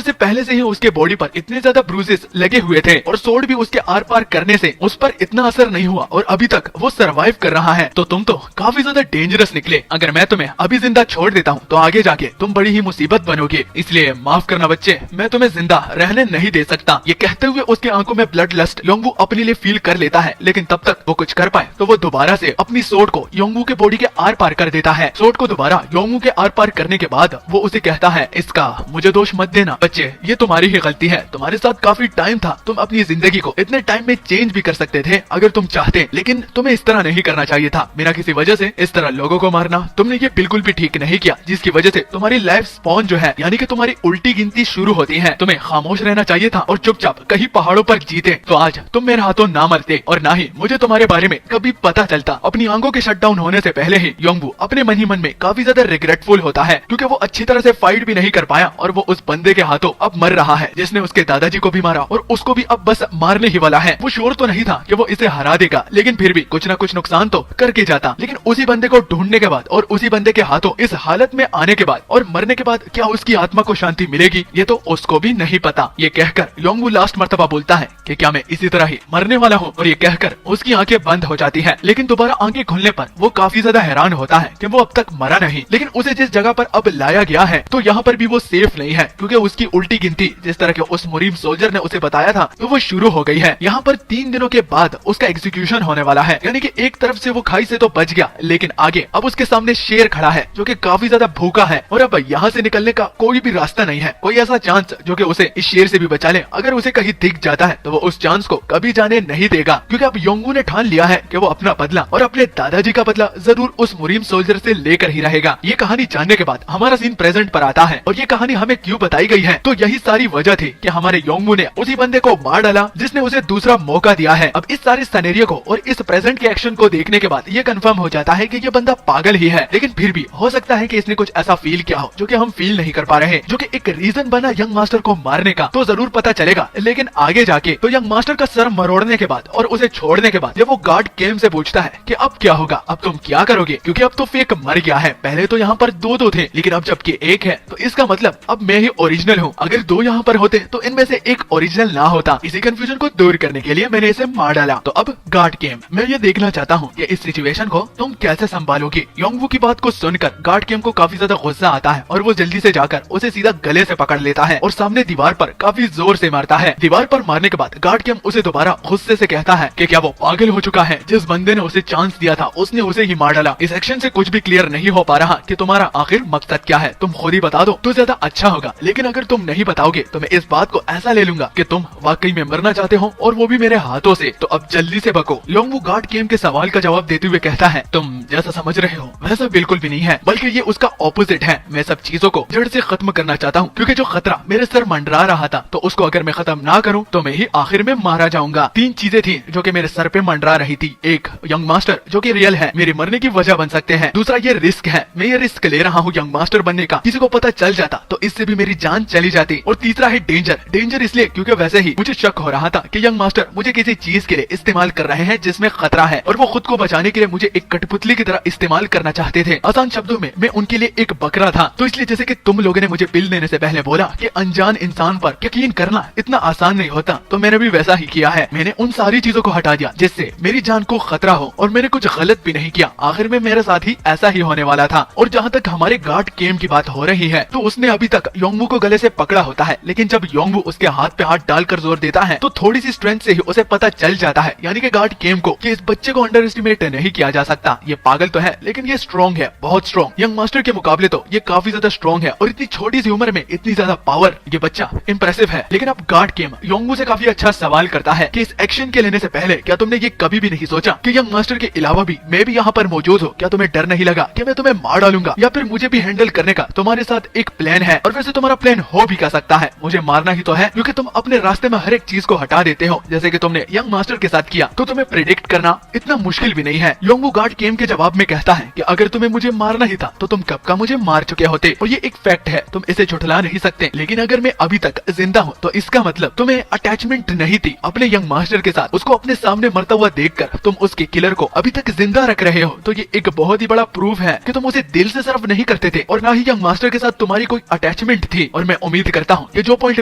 से पहले से ही उसके बॉडी पर इतने ज्यादा ब्रूजेस लगे हुए थे और सोर्ड भी उसके आर पार करने से उस पर इतना असर नहीं हुआ और अभी तक वो सर्वाइव कर रहा है, तो तुम तो काफी ज्यादा डेंजरस निकले। अगर मैं तुम्हें अभी जिंदा छोड़ देता हूँ तो आगे जाके तुम बड़ी ही मुसीबत बनोगे, इसलिए माफ करना बच्चे, देखिए मैं तुम्हें जिंदा रहने नहीं दे सकता। ये कहते हुए उसकी आंखों में ब्लड लस्ट योंगवू अपने लिए फील कर लेता है, लेकिन तब तक वो कुछ कर पाए तो वो दोबारा से अपनी सोर्ड को योंगवू के बॉडी के आर पार कर देता है। सोर्ड को दोबारा योंगवू के आर पार करने के बाद वो उसे कहता है, इसका मुझे दोष मत देना बच्चे, ये तुम्हारी ही गलती है। तुम्हारे साथ काफी टाइम था, तुम अपनी जिंदगी को इतने टाइम में चेंज भी कर सकते थे अगर तुम चाहते, लेकिन तुम्हें इस तरह नहीं करना चाहिए था। बिना किसी वजह से इस तरह लोगों को मारना तुमने ये बिल्कुल भी ठीक नहीं किया, जिसकी वजह से तुम्हारी लाइफ स्पॉन जो है यानी कि तुम्हारी उल्टी गिनती शुरू होती है। तुम्हें खामोश रहना चाहिए था और चुपचाप कहीं पहाड़ों पर जीते तो आज तुम मेरे हाथों ना मरते और ना ही मुझे तुम्हारे बारे में कभी पता चलता। अपनी आंखों के शटडाउन होने से पहले ही योंगवू अपने मन ही मन में काफी ज्यादा रिग्रेटफुल होता है, क्योंकि वो अच्छी तरह से फाइट भी नहीं कर पाया और वो उस बंदे के हाथों अब मर रहा है जिसने उसके दादाजी को भी मारा और उसको भी अब बस मारने ही वाला है। वो श्योर तो नहीं था कि वो इसे हरा देगा, लेकिन फिर भी कुछ न कुछ नुकसान तो करके जाता। लेकिन उसी बंदे को ढूंढने के बाद और उसी बंदे के हाथों इस हालत में आने के बाद और मरने के बाद क्या उसकी आत्मा को शांति मिलेगी, ये तो उसको भी नहीं पता। ये कहकर योंगवू लास्ट मर्तबा बोलता है कि क्या मैं इसी तरह ही मरने वाला हूँ, और ये कहकर उसकी आंखें बंद हो जाती है। लेकिन दोबारा आंखें खुलने पर वो काफी ज्यादा हैरान होता है कि वो अब तक मरा नहीं, लेकिन उसे जिस जगह पर अब लाया गया है तो यहाँ पर भी वो सेफ नहीं है, क्योंकि उसकी उल्टी गिनती जिस तरह के उस मुरीम सोल्जर ने उसे बताया था तो वो शुरू हो गई है। यहाँ पर 3 दिनों के बाद उसका एग्जीक्यूशन होने वाला है, यानी कि एक तरफ से वो खाई से तो बच गया, लेकिन आगे अब उसके सामने शेर खड़ा है जो कि काफी ज्यादा भूखा है और अब यहाँ से निकलने का कोई भी रास्ता नहीं है, कोई ऐसा चांस जो कि उसे इस शेर से भी बचा ले। अगर उसे कहीं दिख जाता है तो वो उस चांस को कभी जाने नहीं देगा, क्योंकि अब योंगवू ने ठान लिया है कि वो अपना बदला और अपने दादाजी का बदला जरूर उस मुरीम सोल्जर से लेकर ही रहेगा। ये कहानी जानने के बाद हमारा सीन प्रेजेंट पर आता है और ये कहानी हमें क्यों बताई गई है, तो यही सारी वजह थी कि हमारे योंगवू ने उसी बंदे को मार डाला जिसने उसे दूसरा मौका दिया है। अब इस सारे सिनेरियो को और इस प्रेजेंट के एक्शन को देखने के बाद ये कंफर्म हो जाता है कि ये बंदा पागल ही है, लेकिन फिर भी हो सकता है कि इसने कुछ ऐसा फील किया हो जो कि हम फील नहीं कर पा रहे, जो कि एक रीजन बना यंग मास्टर को मारने का, तो जरूर पता चलेगा। लेकिन आगे जाके तो यंग मास्टर का सर मरोड़ने के बाद और उसे छोड़ने के बाद जब वो गार्ड केम से पूछता है कि अब क्या होगा, अब तुम क्या करोगे, क्योंकि अब तो फेक मर गया है। पहले तो यहाँ पर 2 थे, लेकिन अब जबकि एक है तो इसका मतलब अब मैं ही ओरिजिनल हूँ। अगर 2 यहाँ पर होते तो इनमें से एक ओरिजिनल ना होता। इसी कंफ्यूजन को दूर करने के लिए मैंने इसे मार डाला। तो अब गार्ड केम, मैं ये देखना चाहता हूँ कि इस सिचुएशन को तुम कैसे संभालोगे। योंगवू की बात को सुनकर गार्ड केम को काफी ज्यादा गुस्सा आता है और वो जल्दी से जाकर उसे सीधा गले से पकड़ लेता है और सामने दीवार पर काफी जोर से मारता है। दीवार पर मारने के बाद गार्ड केम उसे दोबारा गुस्से से कहता है कि क्या वो पागल हो चुका है, जिस बंदे ने उसे चांस दिया था उसने उसे ही मार डाला। इस एक्शन से कुछ भी क्लियर नहीं हो पा रहा कि तुम्हारा आखिर मकसद क्या है, तुम खुद ही बता दो तो ज्यादा अच्छा होगा। लेकिन अगर तुम नहीं बताओगे तो मैं इस बात को ऐसा ले लूंगा कि तुम वाकई में मरना चाहते हो और वो भी मेरे हाथों से। तो अब जल्दी से बको। योंगवू गार्ड केम के सवाल का जवाब देते हुए कहता है, तुम जैसा समझ रहे हो वैसा बिल्कुल भी नहीं है, बल्कि ये उसका ऑपोजिट है। मैं सब चीजों को जड़ से खत्म करना चाहता हूँ, क्योंकि जो खतरा मेरे सर मंडरा रहा था तो उसको अगर मैं खत्म ना करूँ तो मैं ही आखिर में मारा जाऊंगा। 3 चीजें थी जो कि मेरे सर पे मंडरा रही थी। एक, यंग मास्टर जो कि रियल है, मेरे मरने की वजह बन सकते हैं। दूसरा, ये रिस्क है, मैं ये रिस्क ले रहा हूँ यंग मास्टर बनने का, किसी को पता चल जाता तो इससे भी मेरी जान चली जाती। और तीसरा है डेंजर। डेंजर इसलिए क्योंकि वैसे ही मुझे शक हो रहा था कि यंग मास्टर मुझे किसी चीज के लिए इस्तेमाल कर रहे हैं जिसमें खतरा है, और वो खुद को बचाने के लिए मुझे एक कठपुतली की तरह इस्तेमाल करना चाहते थे। आसान शब्दों में मैं उनके लिए एक बकरा था। तो इसलिए जैसे कि तुम लोगों ने मुझे पिल देने से पहले बोला कि अनजान इंसान पर यकीन करना इतना आसान नहीं होता, तो मैंने भी वैसा ही किया है। मैंने उन सारी चीजों को हटा दिया जिससे मेरी जान को खतरा हो, और मैंने कुछ गलत भी नहीं किया। आखिर में मेरे साथ ही ऐसा ही होने वाला था। और जहाँ तक हमारे गार्ड केम की बात हो रही है, तो उसने अभी तक योंगवू को गले से पकड़ा होता है, लेकिन जब योंगवू उसके हाथ पे हाथ डालकर जोर देता है तो थोड़ी सी स्ट्रेंथ से ही उसे पता चल जाता है, यानी कि गार्ड केम को, कि इस बच्चे को अंडर एस्टिमेट नहीं किया जा सकता। ये पागल तो है लेकिन ये स्ट्रॉन्ग है, बहुत स्ट्रॉन्ग। यंग मास्टर के मुकाबले तो ये काफी ज्यादा स्ट्रॉन्ग है, और इतनी छोटी सी उम्र में इतनी ज्यादा पावर, ये बच्चा इम्प्रेसिव है। लेकिन अब गार्ड केम योंगवू से काफी अच्छा सवाल करता है कि इस एक्शन के लेने से पहले क्या तुमने ये कभी भी नहीं सोचा कि यंग मास्टर के अलावा भी मैं भी यहाँ पर मौजूद हूँ? क्या तुम्हें डर नहीं लगा कि मैं तुम्हें मार डालूंगा, या फिर मुझे भी हैंडल करने का तुम्हारे साथ एक प्लान है? और वैसे तुम्हारा प्लान हो भी क्या सकता है, मुझे मारना ही तो है, क्योंकि तुम अपने रास्ते में हर एक चीज को हटा देते हो, जैसे कि तुमने यंग मास्टर के साथ किया। तो तुम्हें प्रेडिक्ट करना इतना मुश्किल भी नहीं है। योंगवू गार्ड केम के जवाब में कहता है कि अगर तुम्हें मुझे मारना ही था तो तुम कब का मुझे मार चुके होते, और ये एक फैक्ट है, तुम इसे झुठला नहीं सकते। लेकिन अगर मैं अभी तक जिंदा हूँ तो इसका मतलब तुम्हें अटैचमेंट नहीं थी अपने यंग मास्टर के साथ। उसको अपने सामने मरता हुआ देखकर तुम उसके किलर को अभी तक जिंदा रख रहे हो, तो ये एक बहुत ही बड़ा प्रूफ है कि तुम उसे दिल से सर्व नहीं करते थे, और ना ही यंग मास्टर के साथ तुम्हारी कोई अटैचमेंट थी। और मैं उम्मीद करता हूँ कि जो पॉइंट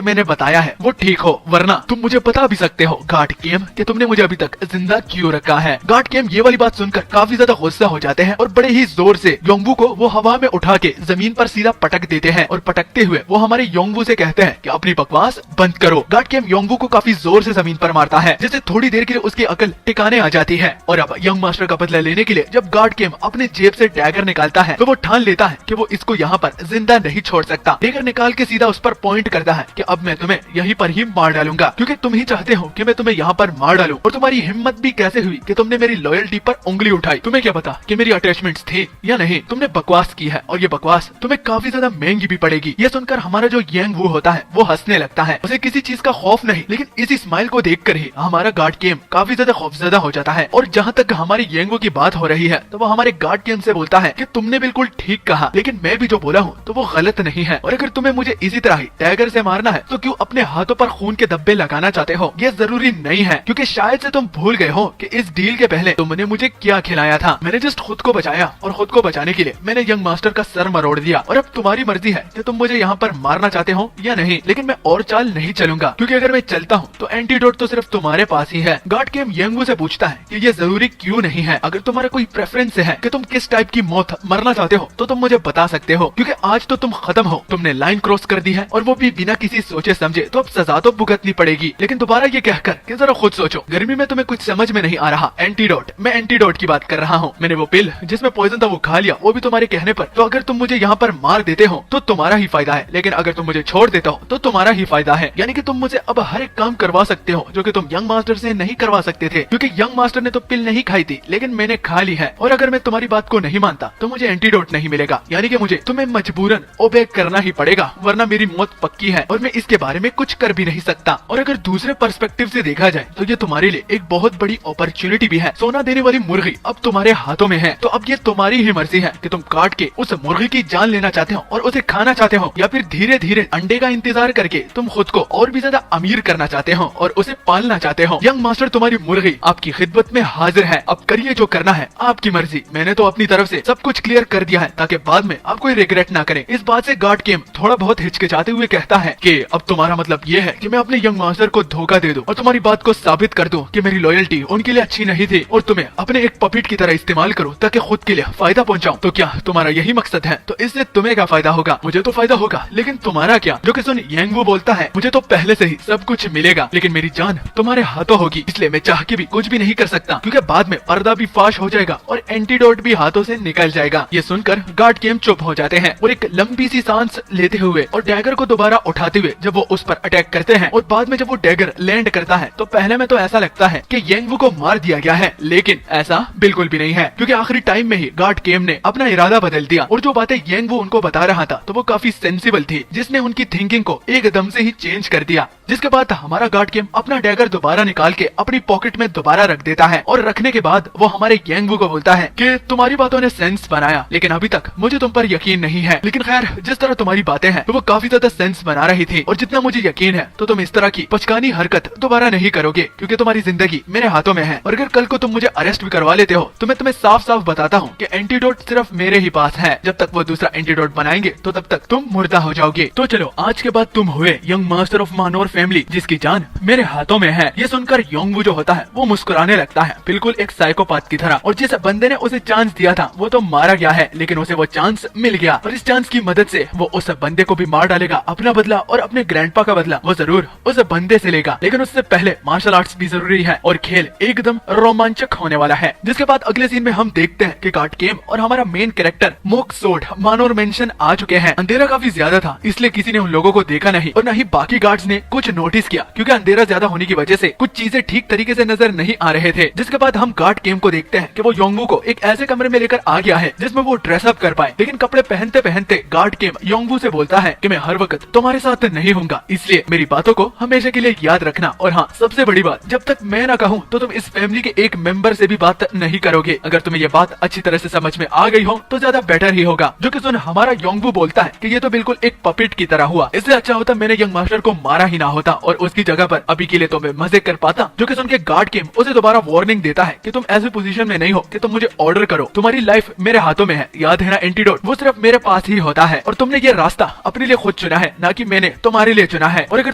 मैंने बताया है वो ठीक हो, वरना तुम मुझे बता भी सकते हो गार्ड केम कि तुमने मुझे अभी तक जिंदा क्यों रखा है। गार्ड केम ये वाली बात सुनकर काफी ज्यादा गुस्सा हो जाते हैं और बड़े ही जोर से योंगवू को वो हवा में उठा के जमीन पर सीधा पटक देते हैं, और पटकते हुए वो हमारे योंगवू से कहते हैं कि अपनी बकवास बंद करो। गार्ड केम योंगवू को काफी जोर से जमीन पर मारता है, जिससे थोड़ी देर के लिए उसकी अकल टिकाने आ जाती है। और अब यंग मास्टर का बदला लेने के लिए जब गार्ड केम अपने जेब से डैगर निकालता है तो वो ठान लेता है कि वो इसको यहाँ पर जिंदा नहीं छोड़ सकता। डैगर निकाल के सीधा उस पर पॉइंट करता है कि अब मैं तुम्हें यहीं पर ही मार डालूंगा, क्योंकि तुम ही चाहते हो कि मैं तुम्हें यहाँ पर मार डालूं। और तुम्हारी हिम्मत भी कैसे हुई कि तुमने मेरी लॉयल्टी पर उंगली उठाई? तुम्हें क्या पता कि मेरी अटैचमेंट्स थी या नहीं? तुमने बकवास की है और ये बकवास तुम्हें काफी ज्यादा महंगी भी पड़ेगी। ये सुनकर हमारा जो यंग वू होता है वो हंसने लगता है। उसे किसी चीज का खौफ नहीं, लेकिन इसी स्माइल को देखकर ही हमारा गार्ड केम काफी ज्यादा खौफजदा हो जाता है। और जहाँ तक हमारे यंग वू की बात हो रही है तो वो हमारे गार्ड केम से बोलता है कि तुमने बिल्कुल ठीक कहा, लेकिन मैं भी जो बोला हूँ तो वो गलत नहीं है। और अगर तुम्हें मुझे इसी तरह ही डैगर से मारना है तो क्यों अपने हाथों पर खून के धब्बे लगाना चाहते हो? ये जरूरी नहीं है, क्योंकि शायद से तुम भूल गए हो कि इस डील के पहले तुमने मुझे क्या खिलाया था। मैंने जस्ट खुद को बचाया और खुद को बचाने के लिए मैंने यंग मास्टर का सर मरोड़ दिया। और अब तुम्हारी मर्जी है कि तुम मुझे यहाँ पर मारना चाहते हो या नहीं, लेकिन मैं और चाल नहीं चलूंगा, क्योंकि अगर मैं चलता हूँ तो एंटीडोट तो सिर्फ तुम्हारे पास ही है। गार्ड केम यंगवू से पूछता है कि ये जरूरी क्यों नहीं है। अगर तुम्हारा कोई प्रेफरेंस है कि तुम किस टाइप की मौत मरना चाहते हो तो तुम मुझे बता सकते हो, क्योंकि आज तो तुम खत्म हो। तुमने लाइन क्रॉस कर दी है और वो भी बिना किसी सोचे समझे, तो अब सजा तो भुगतनी पड़ेगी। लेकिन दोबारा ये कहकर कि जरा खुद सोचो, गर्मी में तुम्हें कुछ समझ में नहीं आ रहा। एंटीडोट, मैं एंटीडोट की बात कर रहा हूँ। मैंने वो पिल जिसमें पॉइजन था वो खा लिया, वो भी तुम्हारे कहने पर। तो अगर तुम मुझे यहाँ पर मार देते हो तो तुम्हारा ही फायदा है, लेकिन अगर तुम मुझे छोड़ देते हो तो तुम्हारा ही फायदा है। यानी कि तुम मुझे अब हर एक काम करवा सकते हो जो कि तुम यंग मास्टर से नहीं करवा सकते थे, क्योंकि यंग मास्टर ने तो पिल नहीं खाई थी लेकिन मैंने खा ली है। और अगर मैं तुम्हारी बात को नहीं मानता तो मुझे एंटीडोट नहीं मिलेगा, यानी कि मुझे तुम्हें मजबूरन ओबे करना ही पड़ेगा, वरना मेरी मौत पक्की है और मैं इसके बारे में कुछ कर भी नहीं सकता। और अगर दूसरे पर्सपेक्टिव से देखा जाए तो ये तुम्हारे लिए एक बहुत बड़ी अपॉर्चुनिटी भी है। सोना देने वाली मुर्गी अब तुम्हारे हाथों में है, तो अब ये तुम्हारी ही मर्जी है कि तुम काट के उस मुर्गी की जान लेना चाहते हो और उसे खाना चाहते हो, या फिर धीरे धीरे अंडे का इंतजार करके तुम खुद को और भी ज्यादा अमीर करना चाहते हो और उसे पालना चाहते हो। यंग मास्टर तुम्हारी मुर्गी आपकी खिदमत में हाजिर है। अब करिए जो करना है, आपकी मर्जी। मैंने तो अपनी तरफ से सब कुछ क्लियर कर दिया है ताकि बाद में आप कोई रिग्रेट ना करें। इस बात से गार्ड केम थोड़ा बहुत हिचकिचाते हुए कहता है कि अब तुम्हारा मतलब ये है कि मैं अपने यंग मास्टर को धोखा दे दूं और तुम्हारी बात को साबित कर दूं कि मेरी लॉयल्टी उनके लिए अच्छी नहीं थी और तुम्हें अपने एक पपिट की तरह इस्तेमाल करूं ताकि खुद के लिए फायदा पहुंचाऊं। तो क्या तुम्हारा यही मकसद है? तो इससे तुम्हें क्या फायदा होगा? मुझे तो फायदा होगा, लेकिन तुम्हारा क्या? जो कि सुन यंगवू बोलता है, मुझे तो पहले से ही सब कुछ मिलेगा, लेकिन मेरी जान तुम्हारे हाथों होगी, इसलिए मैं चाह के भी कुछ भी नहीं कर सकता, क्योंकि बाद में पर्दा भी फाश हो जाएगा और एंटीडोट भी हाथों से निकल जाएगा। ये सुनकर गार्ड केम चुप हो जाते हैं और एक लंबी सी सांस लेते हुए और डैगर को दोबारा उठाते हुए जब वो उस पर अटैक करते हैं और बाद में जब वो डैगर लैंड करता है तो पहले में तो ऐसा लगता है कि यंगवू को मार दिया गया है, लेकिन ऐसा बिल्कुल भी नहीं है, क्योंकि आखिरी टाइम में ही गार्ड केम ने अपना इरादा बदल दिया और जो बातें यंगवू उनको बता रहा था तो वो काफी सेंसिबल थी, जिसने उनकी थिंकिंग को एकदम से ही चेंज कर दिया। जिसके बाद हमारा गार्ड केम अपना डैगर दोबारा निकाल के अपनी पॉकेट में दोबारा रख देता है और रखने के बाद वो हमारे यंगवू को बोलता है कि तुम्हारी बातों ने सेंस बनाया, लेकिन अभी तक मुझे तुम पर यकीन नहीं है। लेकिन खैर, जिस तरह तुम्हारी बातें हैं तो वो काफी ज्यादा सेंस बना रही थी और जितना मुझे यकीन है तो तुम इस तरह की पचकानी हरकत दोबारा नहीं करोगे, क्योंकि तुम्हारी जिंदगी मेरे हाथों में है। और अगर कल को तुम मुझे अरेस्ट भी करवा लेते हो तो मैं तुम्हें साफ साफ बताता हूँ कि एंटीडोट सिर्फ मेरे ही पास है। जब तक वो दूसरा एंटीडोट बनाएंगे तो तब तक तुम मुर्दा हो जाओगे। तो चलो, आज के बाद तुम हुए young master of Manora family, जिसकी जान मेरे हाथों में है। ये सुनकर यंगवू जो होता है वो मुस्कुराने लगता है, बिल्कुल एक साइकोपाथ की तरह। और जिस बंदे ने उसे चांस दिया था वो तो मारा गया है, लेकिन उसे वो चांस मिल गया और इस चांस की मदद से वो उस बंदे को भी मार डालेगा। अपना बदला और अपने ग्रैंडपा का बदला वो जरूर उस बंदे से लेगा, लेकिन उससे पहले मार्शल आर्ट्स भी जरूरी है और खेल एकदम रोमांचक होने वाला है। जिसके बाद अगले सीन में हम देखते हैं कि गार्ड केम और हमारा मेन कैरेक्टर मोक सोड मानोर मेंशन आ चुके हैं। अंधेरा काफी ज्यादा था, इसलिए किसी ने उन लोगों को देखा नहीं और न ही बाकी गार्ड्स ने कुछ नोटिस किया, क्योंकि अंधेरा ज्यादा होने की वजह से कुछ चीजें ठीक तरीके से नजर नहीं आ रहे थे। जिसके बाद हम गार्ड केम को देखते हैं कि वो योंगवू को एक ऐसे कमरे में लेकर आ गया है जिसमें वो ड्रेसअप कर पाए, लेकिन कपड़े पहनते पहनते गार्ड केम योंगवू से बोलता है कि मैं हर वक्त तुम्हारे साथ नहीं होऊंगा, इसलिए मेरी बातों को हमेशा के लिए याद रखना। और हाँ, सबसे बड़ी बात, जब तक मैं ना कहूँ तो तुम इस फैमिली के एक मेंबर से भी बात नहीं करोगे। अगर तुम्हें ये बात अच्छी तरह से समझ में आ गई हो तो ज्यादा बेटर ही होगा। जो कि सुन हमारा योंगवू बोलता है कि ये तो बिल्कुल एक पपेट की तरह हुआ, इससे अच्छा होता मैंने यंग मास्टर को मारा ही ना होता और उसकी जगह पर अभी के लिए तो मैं मजे कर पाता। जो कि सुन के गार्ड केम उसे दोबारा वार्निंग देता है कि तुम ऐसी पोजीशन में नहीं हो कि तुम मुझे ऑर्डर करो, तुम्हारी लाइफ मेरे हाथों में है, याद है ना एंटीडोट, वो सिर्फ मेरे पास ही होता है और तुमने ये रास्ता अपने लिए खुद चुना है, ना कि मैंने तुम्हारे लिए चुना है। और अगर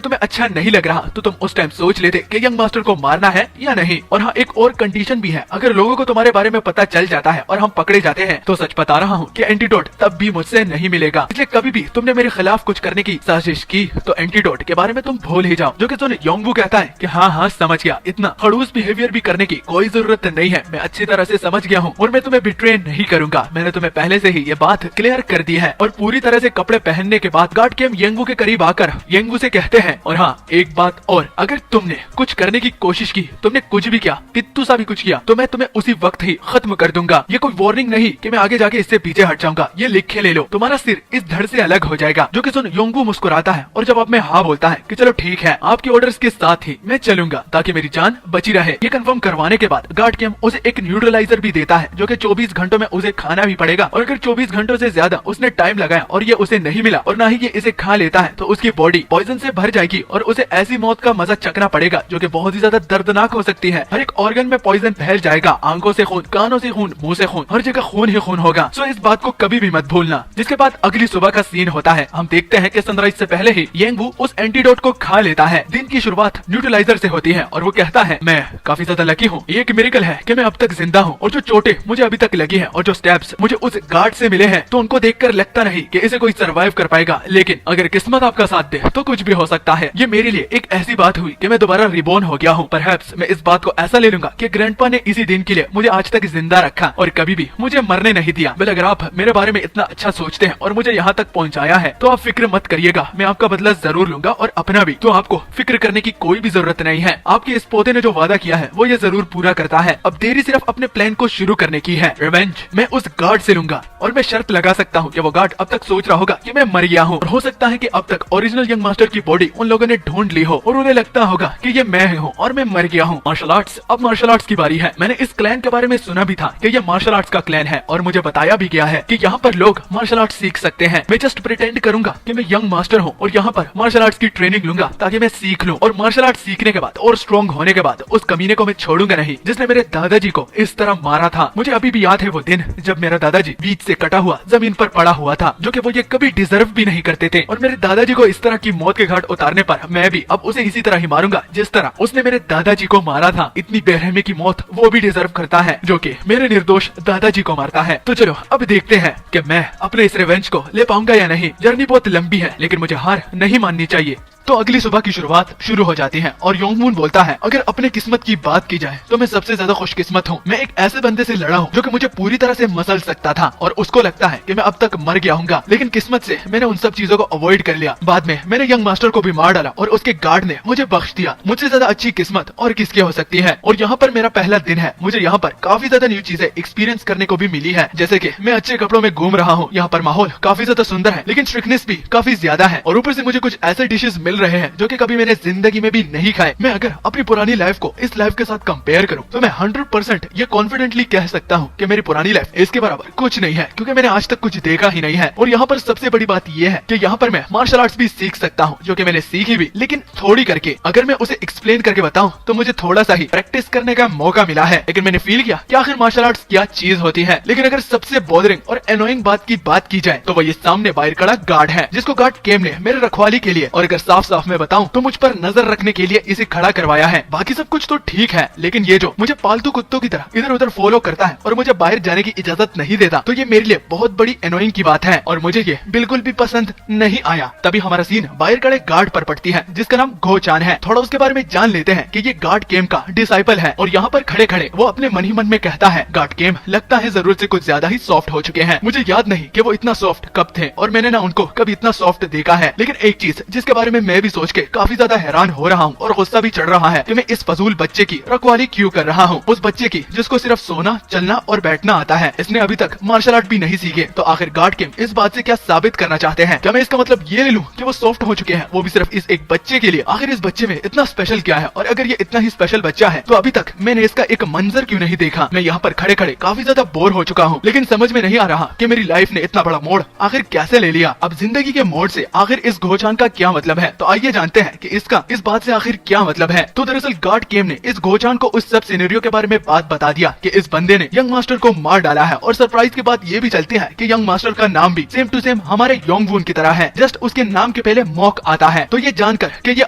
तुम्हें अच्छा नहीं लग रहा तो तुम उस टाइम सोच लेते कि यंग मास्टर को मारना है या नहीं। और हाँ, एक और कंडीशन भी है, अगर लोगों को तुम्हारे बारे में पता चल जाता है और हम पकड़े जाते हैं तो सच बता रहा हूँ कि एंटीडोट तब भी मुझसे नहीं मिलेगा। इसलिए कभी भी तुमने मेरे खिलाफ कुछ करने की साजिश की तो एंटीडोट के बारे में तुम भूल ही जाओ। जो कि सुन योंगवू कहता है कि हाँ समझ गया, इतना खड़ूस बिहेवियर भी करने की कोई जरूरत नहीं है, मैं अच्छी तरह से समझ गया हूँ और मैं तुम्हें बिट्रे नहीं करूंगा। मैंने तुम्हें पहले से ही ये बात क्लियर कर दी है। और पूरी तरह से कपड़े पहनने के बाद गार्ड केम येंगू के करीब आकर येंगू से कहते हैं, और हाँ एक बात और, अगर तुमने कुछ करने की कोशिश की, तुमने कुछ भी किया, कित्तू सा भी कुछ किया, तो मैं तुम्हें उसी वक्त ही खत्म कर दूंगा। ये कोई वार्निंग नहीं कि मैं आगे जाके इससे पीछे हट जाऊंगा, ये लिख के ले लो, तुम्हारा सिर इस धड़ से अलग हो जाएगा। जो कि सुन योंगवू मुस्कुराता है और जवाब में हाँ बोलता है कि चलो ठीक है, आपके ऑर्डर्स के साथ ही मैं चलूंगा ताकि मेरी जान बची रहे। ये कंफर्म करवाने के बाद गार्ड केम उसे एक न्यूट्रलाइजर भी देता है जो कि 24 घंटों में उसे खाना भी पड़ेगा। और अगर 24 घंटों से ज्यादा उसने टाइम लगाया और ये उसे नहीं मिला और ना ही ये इसे खा लेता है तो उसकी बॉडी पॉइजन से भर जाएगी और उसे ऐसी मौत का मजा चखना पड़ेगा जो कि बहुत ही ज्यादा दर्दनाक हो सकती है। हर एक ऑर्गन में पॉइजन फैल जाएगा, आंखों से खून, कानों से खून, मुंह से खून, हर जगह खून ही खून होगा। सो इस बात को कभी भी मत भूलना। जिसके बाद अगली सुबह का सीन होता है। हम देखते हैं कि सनराइज से पहले ही येंगवू उस एंटीडोट को खा लेता है। दिन की शुरुआत न्यूट्रलाइजर से होती है और वो कहता है, मैं काफी ज्यादा लकी हूँ, ये एक मिरेकल है कि मैं अब तक जिंदा हूँ और जो चोटें मुझे अभी तक लगी हैं और जो स्टेप्स मुझे उस गार्ड से मिले हैं तो उनको देखकर लगता नहीं कि इसे कोई सरवाइव कर पाएगा। लेकिन अगर किस्मत आपका साथ दे तो कुछ भी हो सकता है। ये मेरे लिए एक ऐसी बात हुई कि मैं दोबारा रिबॉर्न हो गया हूँ। परहैप्स मैं इस बात को ऐसा ले लूंगा कि ग्रैंडपा ने इसी दिन के लिए मुझे आज तक जिंदा रखा और कभी भी मुझे मरने नहीं दिया। बल अगर आप मेरे बारे में इतना अच्छा सोचते हैं और मुझे यहाँ तक पहुँचाया है तो आप फिक्र मत करिएगा, मैं आपका बदला जरूर लूंगा और अपना भी। तो आपको फिक्र करने की कोई भी जरूरत नहीं है। आपके इस पोते ने जो वादा किया है वो ये जरूर पूरा करता है। अब देरी सिर्फ अपने प्लान को शुरू करने की है। रिवेंज मैं उस गार्ड से लूंगा और मैं शर्त लगा सकता हूँ कि वो गार्ड अब तक सोच रहा होगा कि मैं मर गया हूँ और हो सकता है कि अब तक ओरिजिनल यंग मास्टर की बॉडी उन लोगों ने ढूंढ ली हो और उन्हें लगता होगा कि ये मैं हूँ और मैं मर गया हूँ। मार्शल आर्ट्स, अब मार्शल आर्ट्स की बारी है। मैंने इस क्लैन के बारे में सुना भी था कि ये मार्शल आर्ट्स का क्लैन है और मुझे बताया भी गया है कि यहाँ पर लोग मार्शल आर्ट्स सीख सकते हैं। मैं जस्ट प्रिटेंड करूंगा कि मैं यंग मास्टर हूँ और यहाँ पर मार्शल आर्ट्स की ट्रेनिंग लूंगा ताकि मैं सीख लूं। और मार्शल आर्ट्स सीखने के बाद और स्ट्रॉन्ग होने के बाद उस कमीने को मैं छोड़ूंगा नहीं जिसने मेरे दादाजी को इस तरह मारा था। मुझे अभी भी याद है वो दिन जब मेरा दादाजी बीच से कटा हुआ जमीन पर पड़ा हुआ था, जो कि वो ये कभी डिजर्व भी नहीं करते थे। और मेरे दादाजी को इस तरह की मौत के घाट उतारने पर मैं भी अब उसे इसी तरह ही मारूंगा जिस तरह उसने मेरे दादाजी को मारा था। इतनी बेरहमी की मौत वो भी डिजर्व करता है जो कि मेरे निर्दोष दादाजी को मारता है। तो चलो अब देखते हैं कि मैं अपने इस रिवेंज को ले पाऊंगा या नहीं। जर्नी बहुत लंबी है लेकिन मुझे हार नहीं माननी चाहिए। तो अगली सुबह की शुरुआत शुरू हो जाती है और योंगमून बोलता है, अगर अपने किस्मत की बात की जाए तो मैं सबसे ज्यादा खुशकिस्मत हूँ। मैं एक ऐसे बंदे से लड़ा हूँ जो कि मुझे पूरी तरह से मसल सकता था और उसको लगता है कि मैं अब तक मर गया हूँगा, लेकिन किस्मत से मैंने उन सब चीजों को अवॉइड कर लिया। बाद में मैंने यंग मास्टर को भी मार डाला और उसके गार्ड ने मुझे बख्श दिया। मुझसे ज्यादा अच्छी किस्मत और किसकी हो सकती है। और यहाँ पर मेरा पहला दिन है। मुझे यहाँ पर काफी ज्यादा न्यू चीजें एक्सपीरियंस करने को भी मिली है, जैसे कि मैं अच्छे कपड़ों में घूम रहा हूँ। यहाँ पर माहौल काफी ज्यादा सुंदर है लेकिन स्ट्रिक्टनेस भी काफी ज्यादा है और ऊपर से मुझे कुछ ऐसे डिशेस मिल रहे हैं जो कि कभी मैंने जिंदगी में भी नहीं खाए। मैं अगर अपनी पुरानी लाइफ को इस लाइफ के साथ कंपेयर करूं तो मैं 100% ये कॉन्फिडेंटली कह सकता हूं कि मेरी पुरानी लाइफ इसके बराबर कुछ नहीं है, क्योंकि मैंने आज तक कुछ देखा ही नहीं है। और यहाँ पर सबसे बड़ी बात ये है कि यहाँ पर मैं मार्शल आर्ट्स भी सीख सकता हूँ, जो कि मैंने सीखी भी, लेकिन थोड़ी करके। अगर मैं उसे एक्सप्लेन करके बताऊं तो मुझे थोड़ा सा ही प्रैक्टिस करने का मौका मिला है, लेकिन मैंने फील किया कि आखिर मार्शल आर्ट्स क्या चीज होती है। लेकिन अगर सबसे बॉदरिंग और एनोइंग बात की बात की जाए तो वो ये सामने बाहर खड़ा गार्ड है, जिसको गार्ड केम ने मेरे रखवाली के लिए, और अगर साफ साफ मैं बताऊं तो मुझ पर नजर रखने के लिए इसे खड़ा करवाया है। बाकी सब कुछ तो ठीक है, लेकिन ये जो मुझे पालतू कुत्तों की तरह इधर उधर फॉलो करता है और मुझे बाहर जाने की इजाजत नहीं देता, तो ये मेरे लिए बहुत बड़ी एनोइंग की बात है और मुझे ये बिल्कुल भी पसंद नहीं आया। तभी हमारा सीन बाहर खड़े गार्ड पर पड़ती है जिसका नाम घोचान है। थोड़ा उसके बारे में जान लेते हैं कि ये गार्ड केम का डिसाइपल है और यहाँ पर खड़े खड़े वो अपने मन ही मन में कहता है, गार्ड केम लगता है जरूरत से कुछ ज्यादा ही सॉफ्ट हो चुके हैं। मुझे याद नहीं कि वो इतना सॉफ्ट कब थे और मैंने ना उनको कभी इतना सॉफ्ट देखा है, लेकिन एक चीज जिसके बारे में मैं भी सोच के काफी ज्यादा हैरान हो रहा हूँ और गुस्सा भी चढ़ रहा है कि मैं इस फजूल बच्चे की रखवाली क्यों कर रहा हूँ। उस बच्चे की जिसको सिर्फ सोना, चलना और बैठना आता है। इसने अभी तक मार्शल आर्ट भी नहीं सीखे, तो आखिर गार्ड केम इस बात से क्या साबित करना चाहते हैं? क्या मैं इसका मतलब ये ले लूं कि वो सॉफ्ट हो चुके हैं, वो भी सिर्फ इस एक बच्चे के लिए? आखिर इस बच्चे में इतना स्पेशल क्या है? और अगर ये इतना ही स्पेशल बच्चा है तो अभी तक मैंने इसका एक मंजर क्यों नहीं देखा? मैं यहाँ पर खड़े खड़े काफी ज्यादा बोर हो चुका हूँ, लेकिन समझ में नहीं आ रहा कि मेरी लाइफ ने इतना बड़ा मोड़ आखिर कैसे ले लिया। अब जिंदगी के मोड़ से आखिर इस घोचान का क्या मतलब है? तो आइए ये जानते हैं कि इसका इस बात से आखिर क्या मतलब है। तो दरअसल गॉड गेम ने इस गोचान को उस सब सिनेरियो के बारे में बात बता दिया कि इस बंदे ने यंग मास्टर को मार डाला है। और सरप्राइज की बात ये भी चलती है कि यंग मास्टर का नाम भी सेम टू सेम हमारे योंगवून की तरह है, जस्ट उसके नाम के पहले मॉक आता है। तो ये जानकर कि ये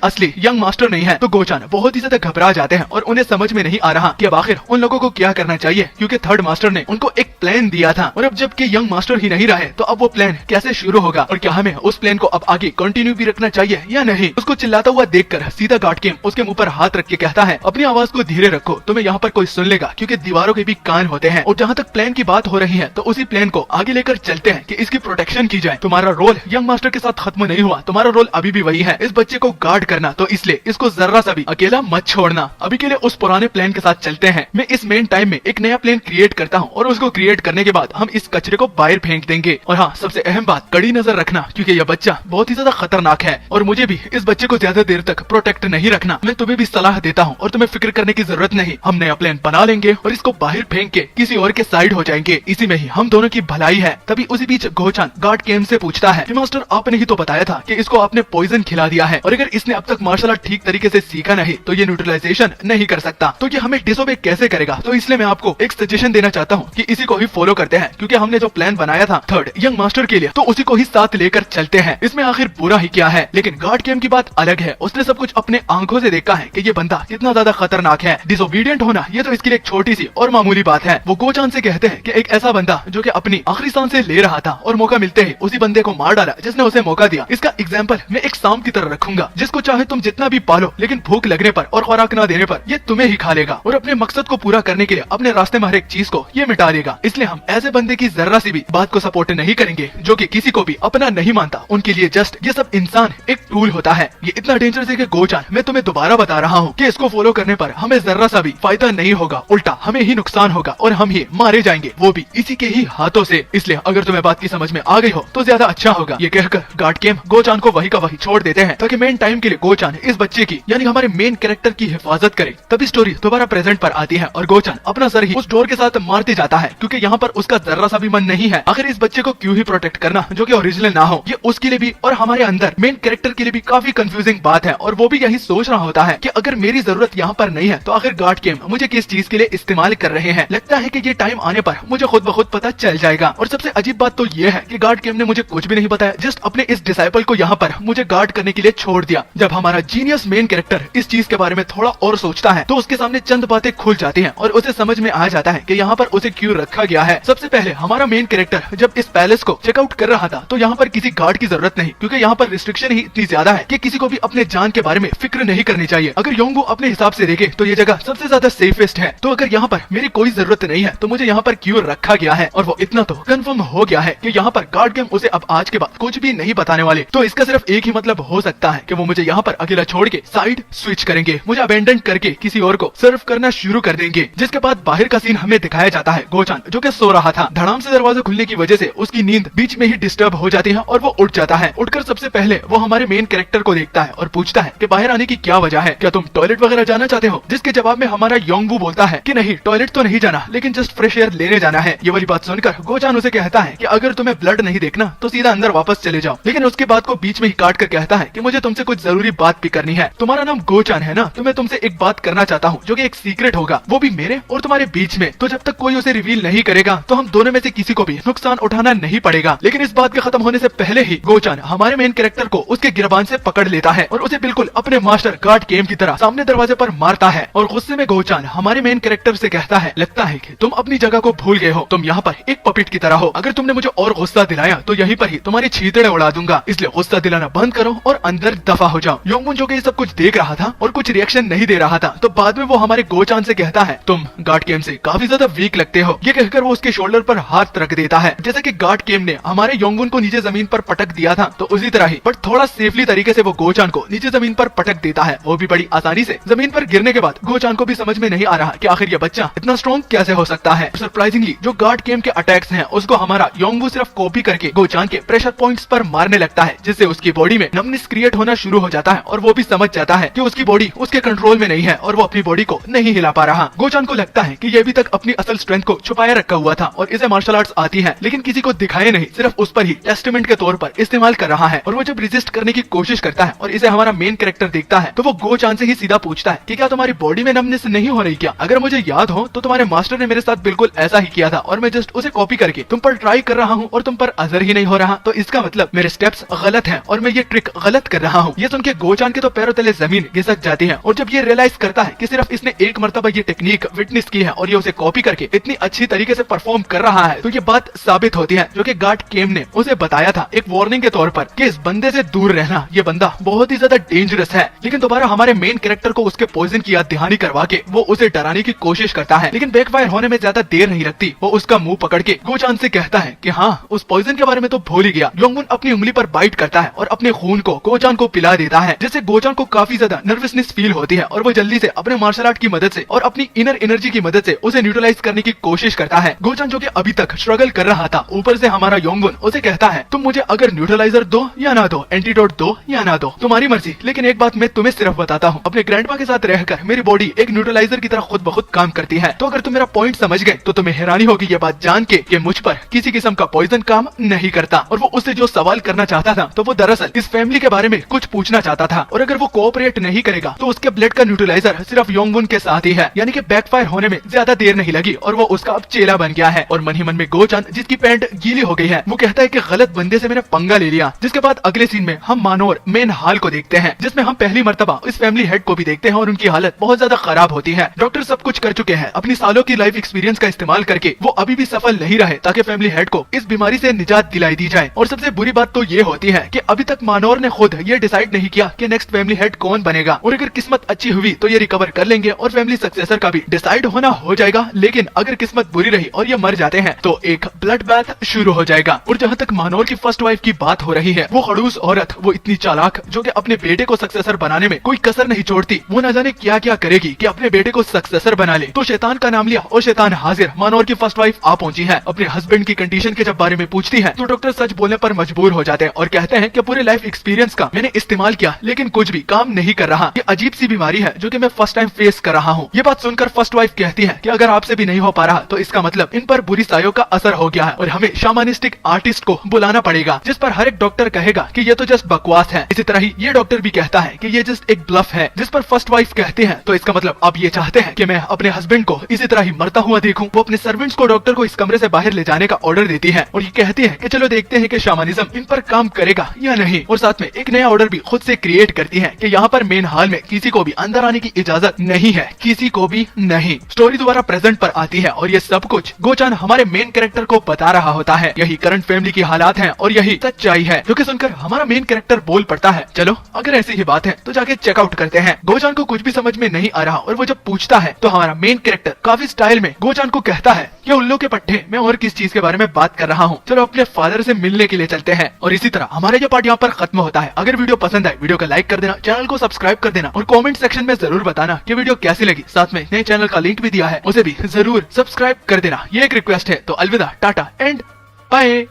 असली यंग मास्टर नहीं है तो गोचान बहुत ही ज्यादा घबरा जाते हैं और उन्हें समझ में नहीं आ रहा कि अब आखिर उन लोगों को क्या करना चाहिए, क्योंकि थर्ड मास्टर ने उनको एक प्लान दिया था और अब जबकि यंग मास्टर ही नहीं रहे तो अब वो प्लान कैसे शुरू होगा और क्या हमें उस प्लान को अब आगे कंटिन्यू भी रखना चाहिए या नहीं। उसको चिल्लाता हुआ देखकर सीधा गॉड गेम उसके मुंह पर हाथ रख के कहता है, अपनी आवाज को धीरे रखो, तुम्हें यहाँ पर कोई सुन लेगा क्योंकि दीवारों के भी कान होते हैं। और जहाँ तक प्लान की बात हो रही है तो उसी प्लान को आगे लेकर चलते हैं कि इसकी प्रोटेक्शन की जाए। तुम्हारा रोल यंग मास्टर के साथ खत्म नहीं हुआ, तुम्हारा रोल अभी भी वही है, इस बच्चे को गार्ड करना, तो इसलिए इसको जरा सा भी अकेला मत छोड़ना। अभी के लिए उस पुराने प्लान के साथ चलते हैं। मैं इस मेन टाइम में एक नया प्लान क्रिएट करता हूँ और उसको क्रिएट करने के बाद हम इस कचरे को बाहर फेंक देंगे। और हाँ, सबसे अहम बात, कड़ी नजर रखना क्योंकि यह बच्चा बहुत ही ज्यादा खतरनाक है और मुझे भी इस बच्चे को ज्यादा देर तक प्रोटेक्ट नहीं रखना। मैं तुम्हें भी सलाह देता हूँ और तुम्हें फिक्र करने की जरूरत नहीं। हम नया प्लान बना लेंगे और इसको बाहर फेंक के किसी और के साइड हो जाएंगे, इसी में ही हम दोनों की भलाई है। तभी उसी बीच गोचान गॉड गेम से पूछता है कि मास्टर आपने ही तो बताया था कि इसको आपने पॉइजन खिला दिया है और अगर इसने अब तक मार्शल आर्ट ठीक तरीके से सीखा नहीं तो ये न्यूट्रलाइजेशन नहीं कर सकता, तो ये हमें डिसोबे कैसे करेगा। तो इसलिए मैं आपको एक सजेशन देना चाहता हूँ कि इसी को ही फॉलो करते हैं, क्योंकि हमने जो प्लान बनाया था थर्ड यंग मास्टर के लिए तो उसी को ही साथ लेकर चलते हैं। इसमें आखिर बुरा ही क्या है। लेकिन गॉड गेम की बात अलग है, उसने सब कुछ अपने आंखों से देखा है कि ये बंदा कितना ज्यादा खतरनाक है। डिसोबीडियंट होना ये तो इसके लिए एक छोटी सी और मामूली बात है। वो गोचान से कहते हैं कि एक ऐसा बंदा जो कि अपनी आखिरी सांसें ले रहा था और मौका मिलते ही उसी बंदे को मार डाला जिसने उसे मौका दिया। इसका एग्जाम्पल मैं एक सांप की तरह रखूंगा जिसको चाहे तुम जितना भी पालो, लेकिन भूख लगने पर और खुराक न देने पर ये तुम्हें ही खा लेगा और अपने मकसद को पूरा करने के लिए अपने रास्ते में हर एक चीज को ये मिटा देगा। इसलिए हम ऐसे बंदे की जरा सी भी बात को सपोर्ट नहीं करेंगे जो कि किसी को भी अपना नहीं मानता। उनके लिए जस्ट ये सब इंसान एक टूल होता है। ये इतना डेंजरस है कि गोचान, मैं तुम्हें दोबारा बता रहा हूँ कि इसको फॉलो करने पर हमें जरा सा भी फायदा नहीं होगा, उल्टा हमें ही नुकसान होगा और हम ही मारे जाएंगे, वो भी इसी के ही हाथों से। इसलिए अगर तुम्हें बात की समझ में आ गई हो तो ज्यादा अच्छा होगा। ये कहकर गॉड गेम गोचान को वही का वही छोड़ देते हैं ताकि मेन टाइम के लिए गोचान इस बच्चे की यानी हमारे मेन कैरेक्टर की हिफाजत करे। तभी स्टोरी दोबारा प्रेजेंट पर आती है और गोचान अपना सर ही उस डोर के साथ मारते जाता है क्योंकि यहाँ पर उसका जरा सा भी मन नहीं है। आखिर इस बच्चे को क्यों ही प्रोटेक्ट करना जो कि ओरिजिनल ना हो। ये उसके लिए भी और हमारे अंदर मेन कैरेक्टर के लिए भी काफी कंफ्यूजिंग बात है और वो भी यही सोच रहा होता है कि अगर मेरी जरूरत यहाँ पर नहीं है तो आखिर गॉड गेम मुझे किस चीज के लिए इस्तेमाल कर रहे हैं। लगता है कि ये टाइम आने पर मुझे खुद ब खुद पता चल जाएगा। और सबसे अजीब बात तो ये है कि गॉड गेम ने मुझे कुछ भी नहीं बताया, जस्ट अपने इस डिसाइपल को यहाँ पर मुझे गार्ड करने के लिए छोड़ दिया। जब हमारा जीनियस मेन कैरेक्टर इस चीज के बारे में थोड़ा और सोचता है तो उसके सामने चंद बातें खुल जाती हैं और उसे समझ में आ जाता है कि यहाँ पर उसे क्यों रखा गया है। सबसे पहले हमारा मेन कैरेक्टर जब इस पैलेस को चेकआउट कर रहा था तो यहाँ पर किसी गार्ड की जरूरत नहीं, क्योंकि यहाँ पर रिस्ट्रिक्शन ही इतनी ज्यादा है कि किसी को भी अपने जान के बारे में फिक्र नहीं करनी चाहिए। अगर योंगवू अपने हिसाब से देखे तो ये जगह सबसे ज्यादा सेफेस्ट है। तो अगर यहाँ पर मेरी कोई जरूरत नहीं है तो मुझे यहाँ पर क्यों रखा गया है। और वो इतना तो कंफर्म हो गया है कि यहाँ पर गॉड गेम उसे अब आज के बाद कुछ भी नहीं बताने वाले। तो इसका सिर्फ एक ही मतलब हो सकता है कि वो मुझे यहाँ पर अकेला छोड़ के साइड स्विच करेंगे, मुझे अबेंडन करके किसी और को सर्व करना शुरू कर देंगे। जिसके बाद बाहर का सीन हमें दिखाया जाता है गोचान जो कि सो रहा था। धड़ाम से दरवाजा खुलने की वजह से उसकी नींद बीच में ही डिस्टर्ब हो जाती है और वो उठ जाता है। उठकर सबसे पहले वो हमारे मेन कैरेक्टर को देखता है और पूछता है कि बाहर आने की क्या वजह है, क्या तुम टॉयलेट वगैरह जाना चाहते हो। जिसके जवाब में हमारा योंगवू बोलता है कि नहीं, टॉयलेट तो नहीं जाना, लेकिन जस्ट फ्रेश एयर लेने जाना है। ये वाली बात सुनकर गोचान उसे कहता है कि अगर तुम्हें ब्लड नहीं देखना तो सीधा अंदर वापस चले जाओ। लेकिन उसके बाद को बीच में ही काट कर कहता है कि मुझे तुमसे कुछ जरूरी बात भी करनी है। तुम्हारा नाम गोचान है ना, तो मैं तुमसे एक बात करना चाहता हूँ जो कि एक सीक्रेट होगा, वो भी मेरे और तुम्हारे बीच में। तो जब तक कोई उसे रिवील नहीं करेगा तो हम दोनों में से किसी को भी नुकसान उठाना नहीं पड़ेगा। लेकिन इस बात के खत्म होने से पहले ही गोचान हमारे मेन कैरेक्टर को उसके गिरबान से पकड़ लेता है और उसे बिल्कुल अपने मास्टर गॉड गेम की तरह सामने दरवाजे पर मारता है। और गुस्से में गोचान हमारे मेन कैरेक्टर से कहता है, लगता है कि तुम अपनी जगह को भूल गए हो, तुम यहाँ पर एक पपिट की तरह हो। अगर तुमने मुझे और गुस्सा दिलाया तो यहीं पर ही तुम्हारी छींतड़े उड़ा दूंगा, इसलिए गुस्सा दिलाना बंद करो और अंदर दफा हो जाओ। योंगवू जो कि ये सब कुछ देख रहा था और कुछ रिएक्शन नहीं दे रहा था, तो बाद में वो हमारे गोचान से कहता है, तुम गॉड गेम से काफी ज्यादा वीक लगते हो। ये कहकर वो उसके शोल्डर पर हाथ रख देता है। जैसे कि गॉड गेम ने हमारे योंगवू को नीचे जमीन पर पटक दिया था, तो उसी तरह ही बट थोड़ा सेफली तरीके से वो गोचान को नीचे जमीन पर पटक देता है, वो भी बड़ी आसानी से। जमीन पर गिरने के बाद गोचान को भी समझ में नहीं आ रहा कि आखिर ये बच्चा इतना स्ट्रॉन्ग कैसे हो सकता है। सरप्राइजिंगली जो गॉड गेम के अटैक्स हैं उसको हमारा योंगवू सिर्फ कॉपी करके गोचान के प्रेशर पॉइंट्स पर मारने लगता है, जिससे उसकी बॉडी में नमनेस क्रिएट होना शुरू हो जाता है और वो भी समझ जाता है कि उसकी बॉडी उसके कंट्रोल में नहीं है और वो अपनी बॉडी को नहीं हिला पा रहा। गोचान को लगता है कि ये अभी तक अपनी असल स्ट्रेंथ को छुपाए रखा हुआ था और इसे मार्शल आर्ट्स आती है, लेकिन किसी को दिखाए नहीं, सिर्फ उस पर ही टेस्टमेंट के तौर पर इस्तेमाल कर रहा है। और वो जब रेजिस्ट करने की कोशिश करता करता है और इसे हमारा मेन कैरेक्टर देखता है तो वो गो-चान से ही सीधा पूछता है कि क्या तुम्हारी बॉडी में नमनेस नहीं हो रही क्या? अगर मुझे याद हो तो तुम्हारे मास्टर ने मेरे साथ बिल्कुल ऐसा ही किया था और मैं जस्ट उसे कॉपी करके तुम पर ट्राई कर रहा हूँ और तुम पर असर ही नहीं हो रहा, तो इसका मतलब मेरे स्टेप्स गलत हैं और मैं ये ट्रिक गलत कर रहा हूँ। ये सुन के गो-चान के तो पैरों तले जमीन घिसक जाती है और जब ये रियलाइज करता है कि सिर्फ इसने एक मर्तबा ये टेक्निक विटनेस की है और ये उसे कॉपी करके इतनी अच्छी तरीके से परफॉर्म कर रहा है, तो ये बात साबित होती है जो कि गार्ड केम ने उसे बताया था एक वार्निंग के तौर पर कि इस बंदे से दूर रहना, ये बंदा बहुत ही ज्यादा डेंजरस है। लेकिन दोबारा हमारे मेन कैरेक्टर को उसके पॉइजन की याद दहानी करवा के वो उसे डराने की कोशिश करता है, लेकिन बैकफायर होने में ज्यादा देर नहीं लगती। वो उसका मुंह पकड़ के गो-चान से कहता है कि हाँ, उस पॉइजन के बारे में तो भूल ही गया। योंगवुन अपनी उंगली पर बाइट करता है और अपने खून को गो-चान को पिला देता है, जिससे गो-चान को काफी ज्यादा नर्वसनेस फील होती है और वो जल्दी से अपने मार्शल आर्ट की मदद से और अपनी इनर एनर्जी की मदद से उसे न्यूट्रलाइज करने की कोशिश करता है। गो-चान जो कि अभी तक स्ट्रगल कर रहा था, ऊपर से हमारा योंगवुन उसे कहता है तुम मुझे अगर न्यूट्रलाइजर दो या ना दो, एंटीडोट दो या ना दो, तुम्हारी मर्जी, लेकिन एक बात मैं तुम्हें सिर्फ बताता हूँ, अपने ग्रैंडपा के साथ रहकर मेरी बॉडी एक न्यूट्रलाइजर की तरह खुद ब खुद काम करती है। तो अगर तुम मेरा पॉइंट समझ गए तो तुम्हें हैरानी होगी ये बात जान के कि मुझ पर किसी किस्म का पॉइजन काम नहीं करता। और वो उससे जो सवाल करना चाहता था तो वो दरअसल इस फैमिली के बारे में कुछ पूछना चाहता था, और अगर वो कोऑपरेट नहीं करेगा तो उसके ब्लड का न्यूट्रलाइजर सिर्फ योंगवुन के साथ ही है। यानी कि बैकफायर होने में ज्यादा देर नहीं लगी और वो उसका अब चेला बन गया है। और मन ही मन में गो-चान, जिसकी पैंट गीली हो गई है, वो कहता है कि गलत बंदे से मैंने पंगा ले लिया। जिसके बाद अगले सीन में हम मानोर मेन हाल को देखते हैं, जिसमें हम पहली मर्तबा इस फैमिली हेड को भी देखते हैं और उनकी हालत बहुत ज्यादा खराब होती है। डॉक्टर सब कुछ कर चुके हैं, अपनी सालों की लाइफ एक्सपीरियंस का इस्तेमाल करके वो अभी भी सफल नहीं रहे ताकि फैमिली हेड को इस बीमारी से निजात दिलाई दी जाए। और सबसे बुरी बात तो ये होती है कि अभी तक मानोर ने खुद ये डिसाइड नहीं किया कि नेक्स्ट फैमिली हेड कौन बनेगा, और अगर किस्मत अच्छी हुई तो ये रिकवर कर लेंगे और फैमिली सक्सेसर का भी डिसाइड होना हो जाएगा। लेकिन अगर किस्मत बुरी रही और ये मर जाते हैं तो एक ब्लड बैथ शुरू हो जाएगा। और जहाँ तक मानोर की फर्स्ट वाइफ की बात हो रही है, वो खड़ूस औरत, वो इतनी चालाक जो कि अपने बेटे को सक्सेसर बनाने में कोई कसर नहीं छोड़ती। वो न जाने क्या क्या करेगी कि अपने बेटे को सक्सेसर बना ले। तो शैतान का नाम लिया और शैतान हाजिर, मानोर की फर्स्ट वाइफ आ पहुंची है। अपने हस्बैंड की कंडीशन के जब बारे में पूछती है तो डॉक्टर सच बोलने पर मजबूर हो जाते हैं और कहते हैं कि पूरे लाइफ एक्सपीरियंस का मैंने इस्तेमाल किया लेकिन कुछ भी काम नहीं कर रहा। ये अजीब सी बीमारी है जो कि मैं फर्स्ट टाइम फेस कर रहा हूँ। ये बात सुनकर फर्स्ट वाइफ कहती है कि अगर आपसे भी नहीं हो पा रहा तो इसका मतलब इन पर बुरी सायों का असर हो गया है और हमें शामानिस्टिक आर्टिस्ट को बुलाना पड़ेगा, जिस पर हर एक डॉक्टर कहेगा कि ये तो जस्ट बकवास है। इसी तरह ही ये डॉक्टर भी कहता है कि ये जस्ट एक ब्लफ है, जिस पर फर्स्ट वाइफ कहती है तो इसका मतलब आप ये चाहते हैं कि मैं अपने हस्बैंड को इसी तरह ही मरता हुआ देखूं। वो अपने सर्वेंट्स को डॉक्टर को इस कमरे से बाहर ले जाने का ऑर्डर देती है और ये कहती है कि चलो देखते हैं कि शामानिज्म इन पर काम करेगा या नहीं। और साथ में एक नया ऑर्डर भी खुद से क्रिएट करती है कि यहाँ पर मेन हॉल में किसी को भी अंदर आने की इजाजत नहीं है, किसी को भी नहीं। स्टोरी दोबारा प्रेजेंट पर आती है और ये सब कुछ गो-चान हमारे मेन कैरेक्टर को बता रहा होता है। यही करंट फैमिली की हालात हैं और यही सच्चाई है जो कि सुनकर हमारा मेन कैरेक्टर बोल पड़ता है, चलो अगर ऐसी ही बात है तो जाके चेकआउट करते हैं। गो-चान को कुछ भी समझ में नहीं आ रहा और वो जब पूछता है तो हमारा मेन कैरेक्टर काफी स्टाइल में गो-चान को कहता है कि उल्लू के पट्टे, मैं और किस चीज के बारे में बात कर रहा हूँ, चलो अपने फादर से मिलने के लिए चलते हैं। और इसी तरह हमारा ये पार्ट यहाँ पर खत्म होता है। अगर वीडियो पसंद आए वीडियो को लाइक कर देना, चैनल को सब्सक्राइब कर देना और कमेंट सेक्शन में जरूर बताना कि वीडियो कैसी लगी। साथ में नए चैनल का लिंक भी दिया है, उसे भी जरूर सब्सक्राइब कर देना। ये एक रिक्वेस्ट है। तो अलविदा, टाटा एंड बाय।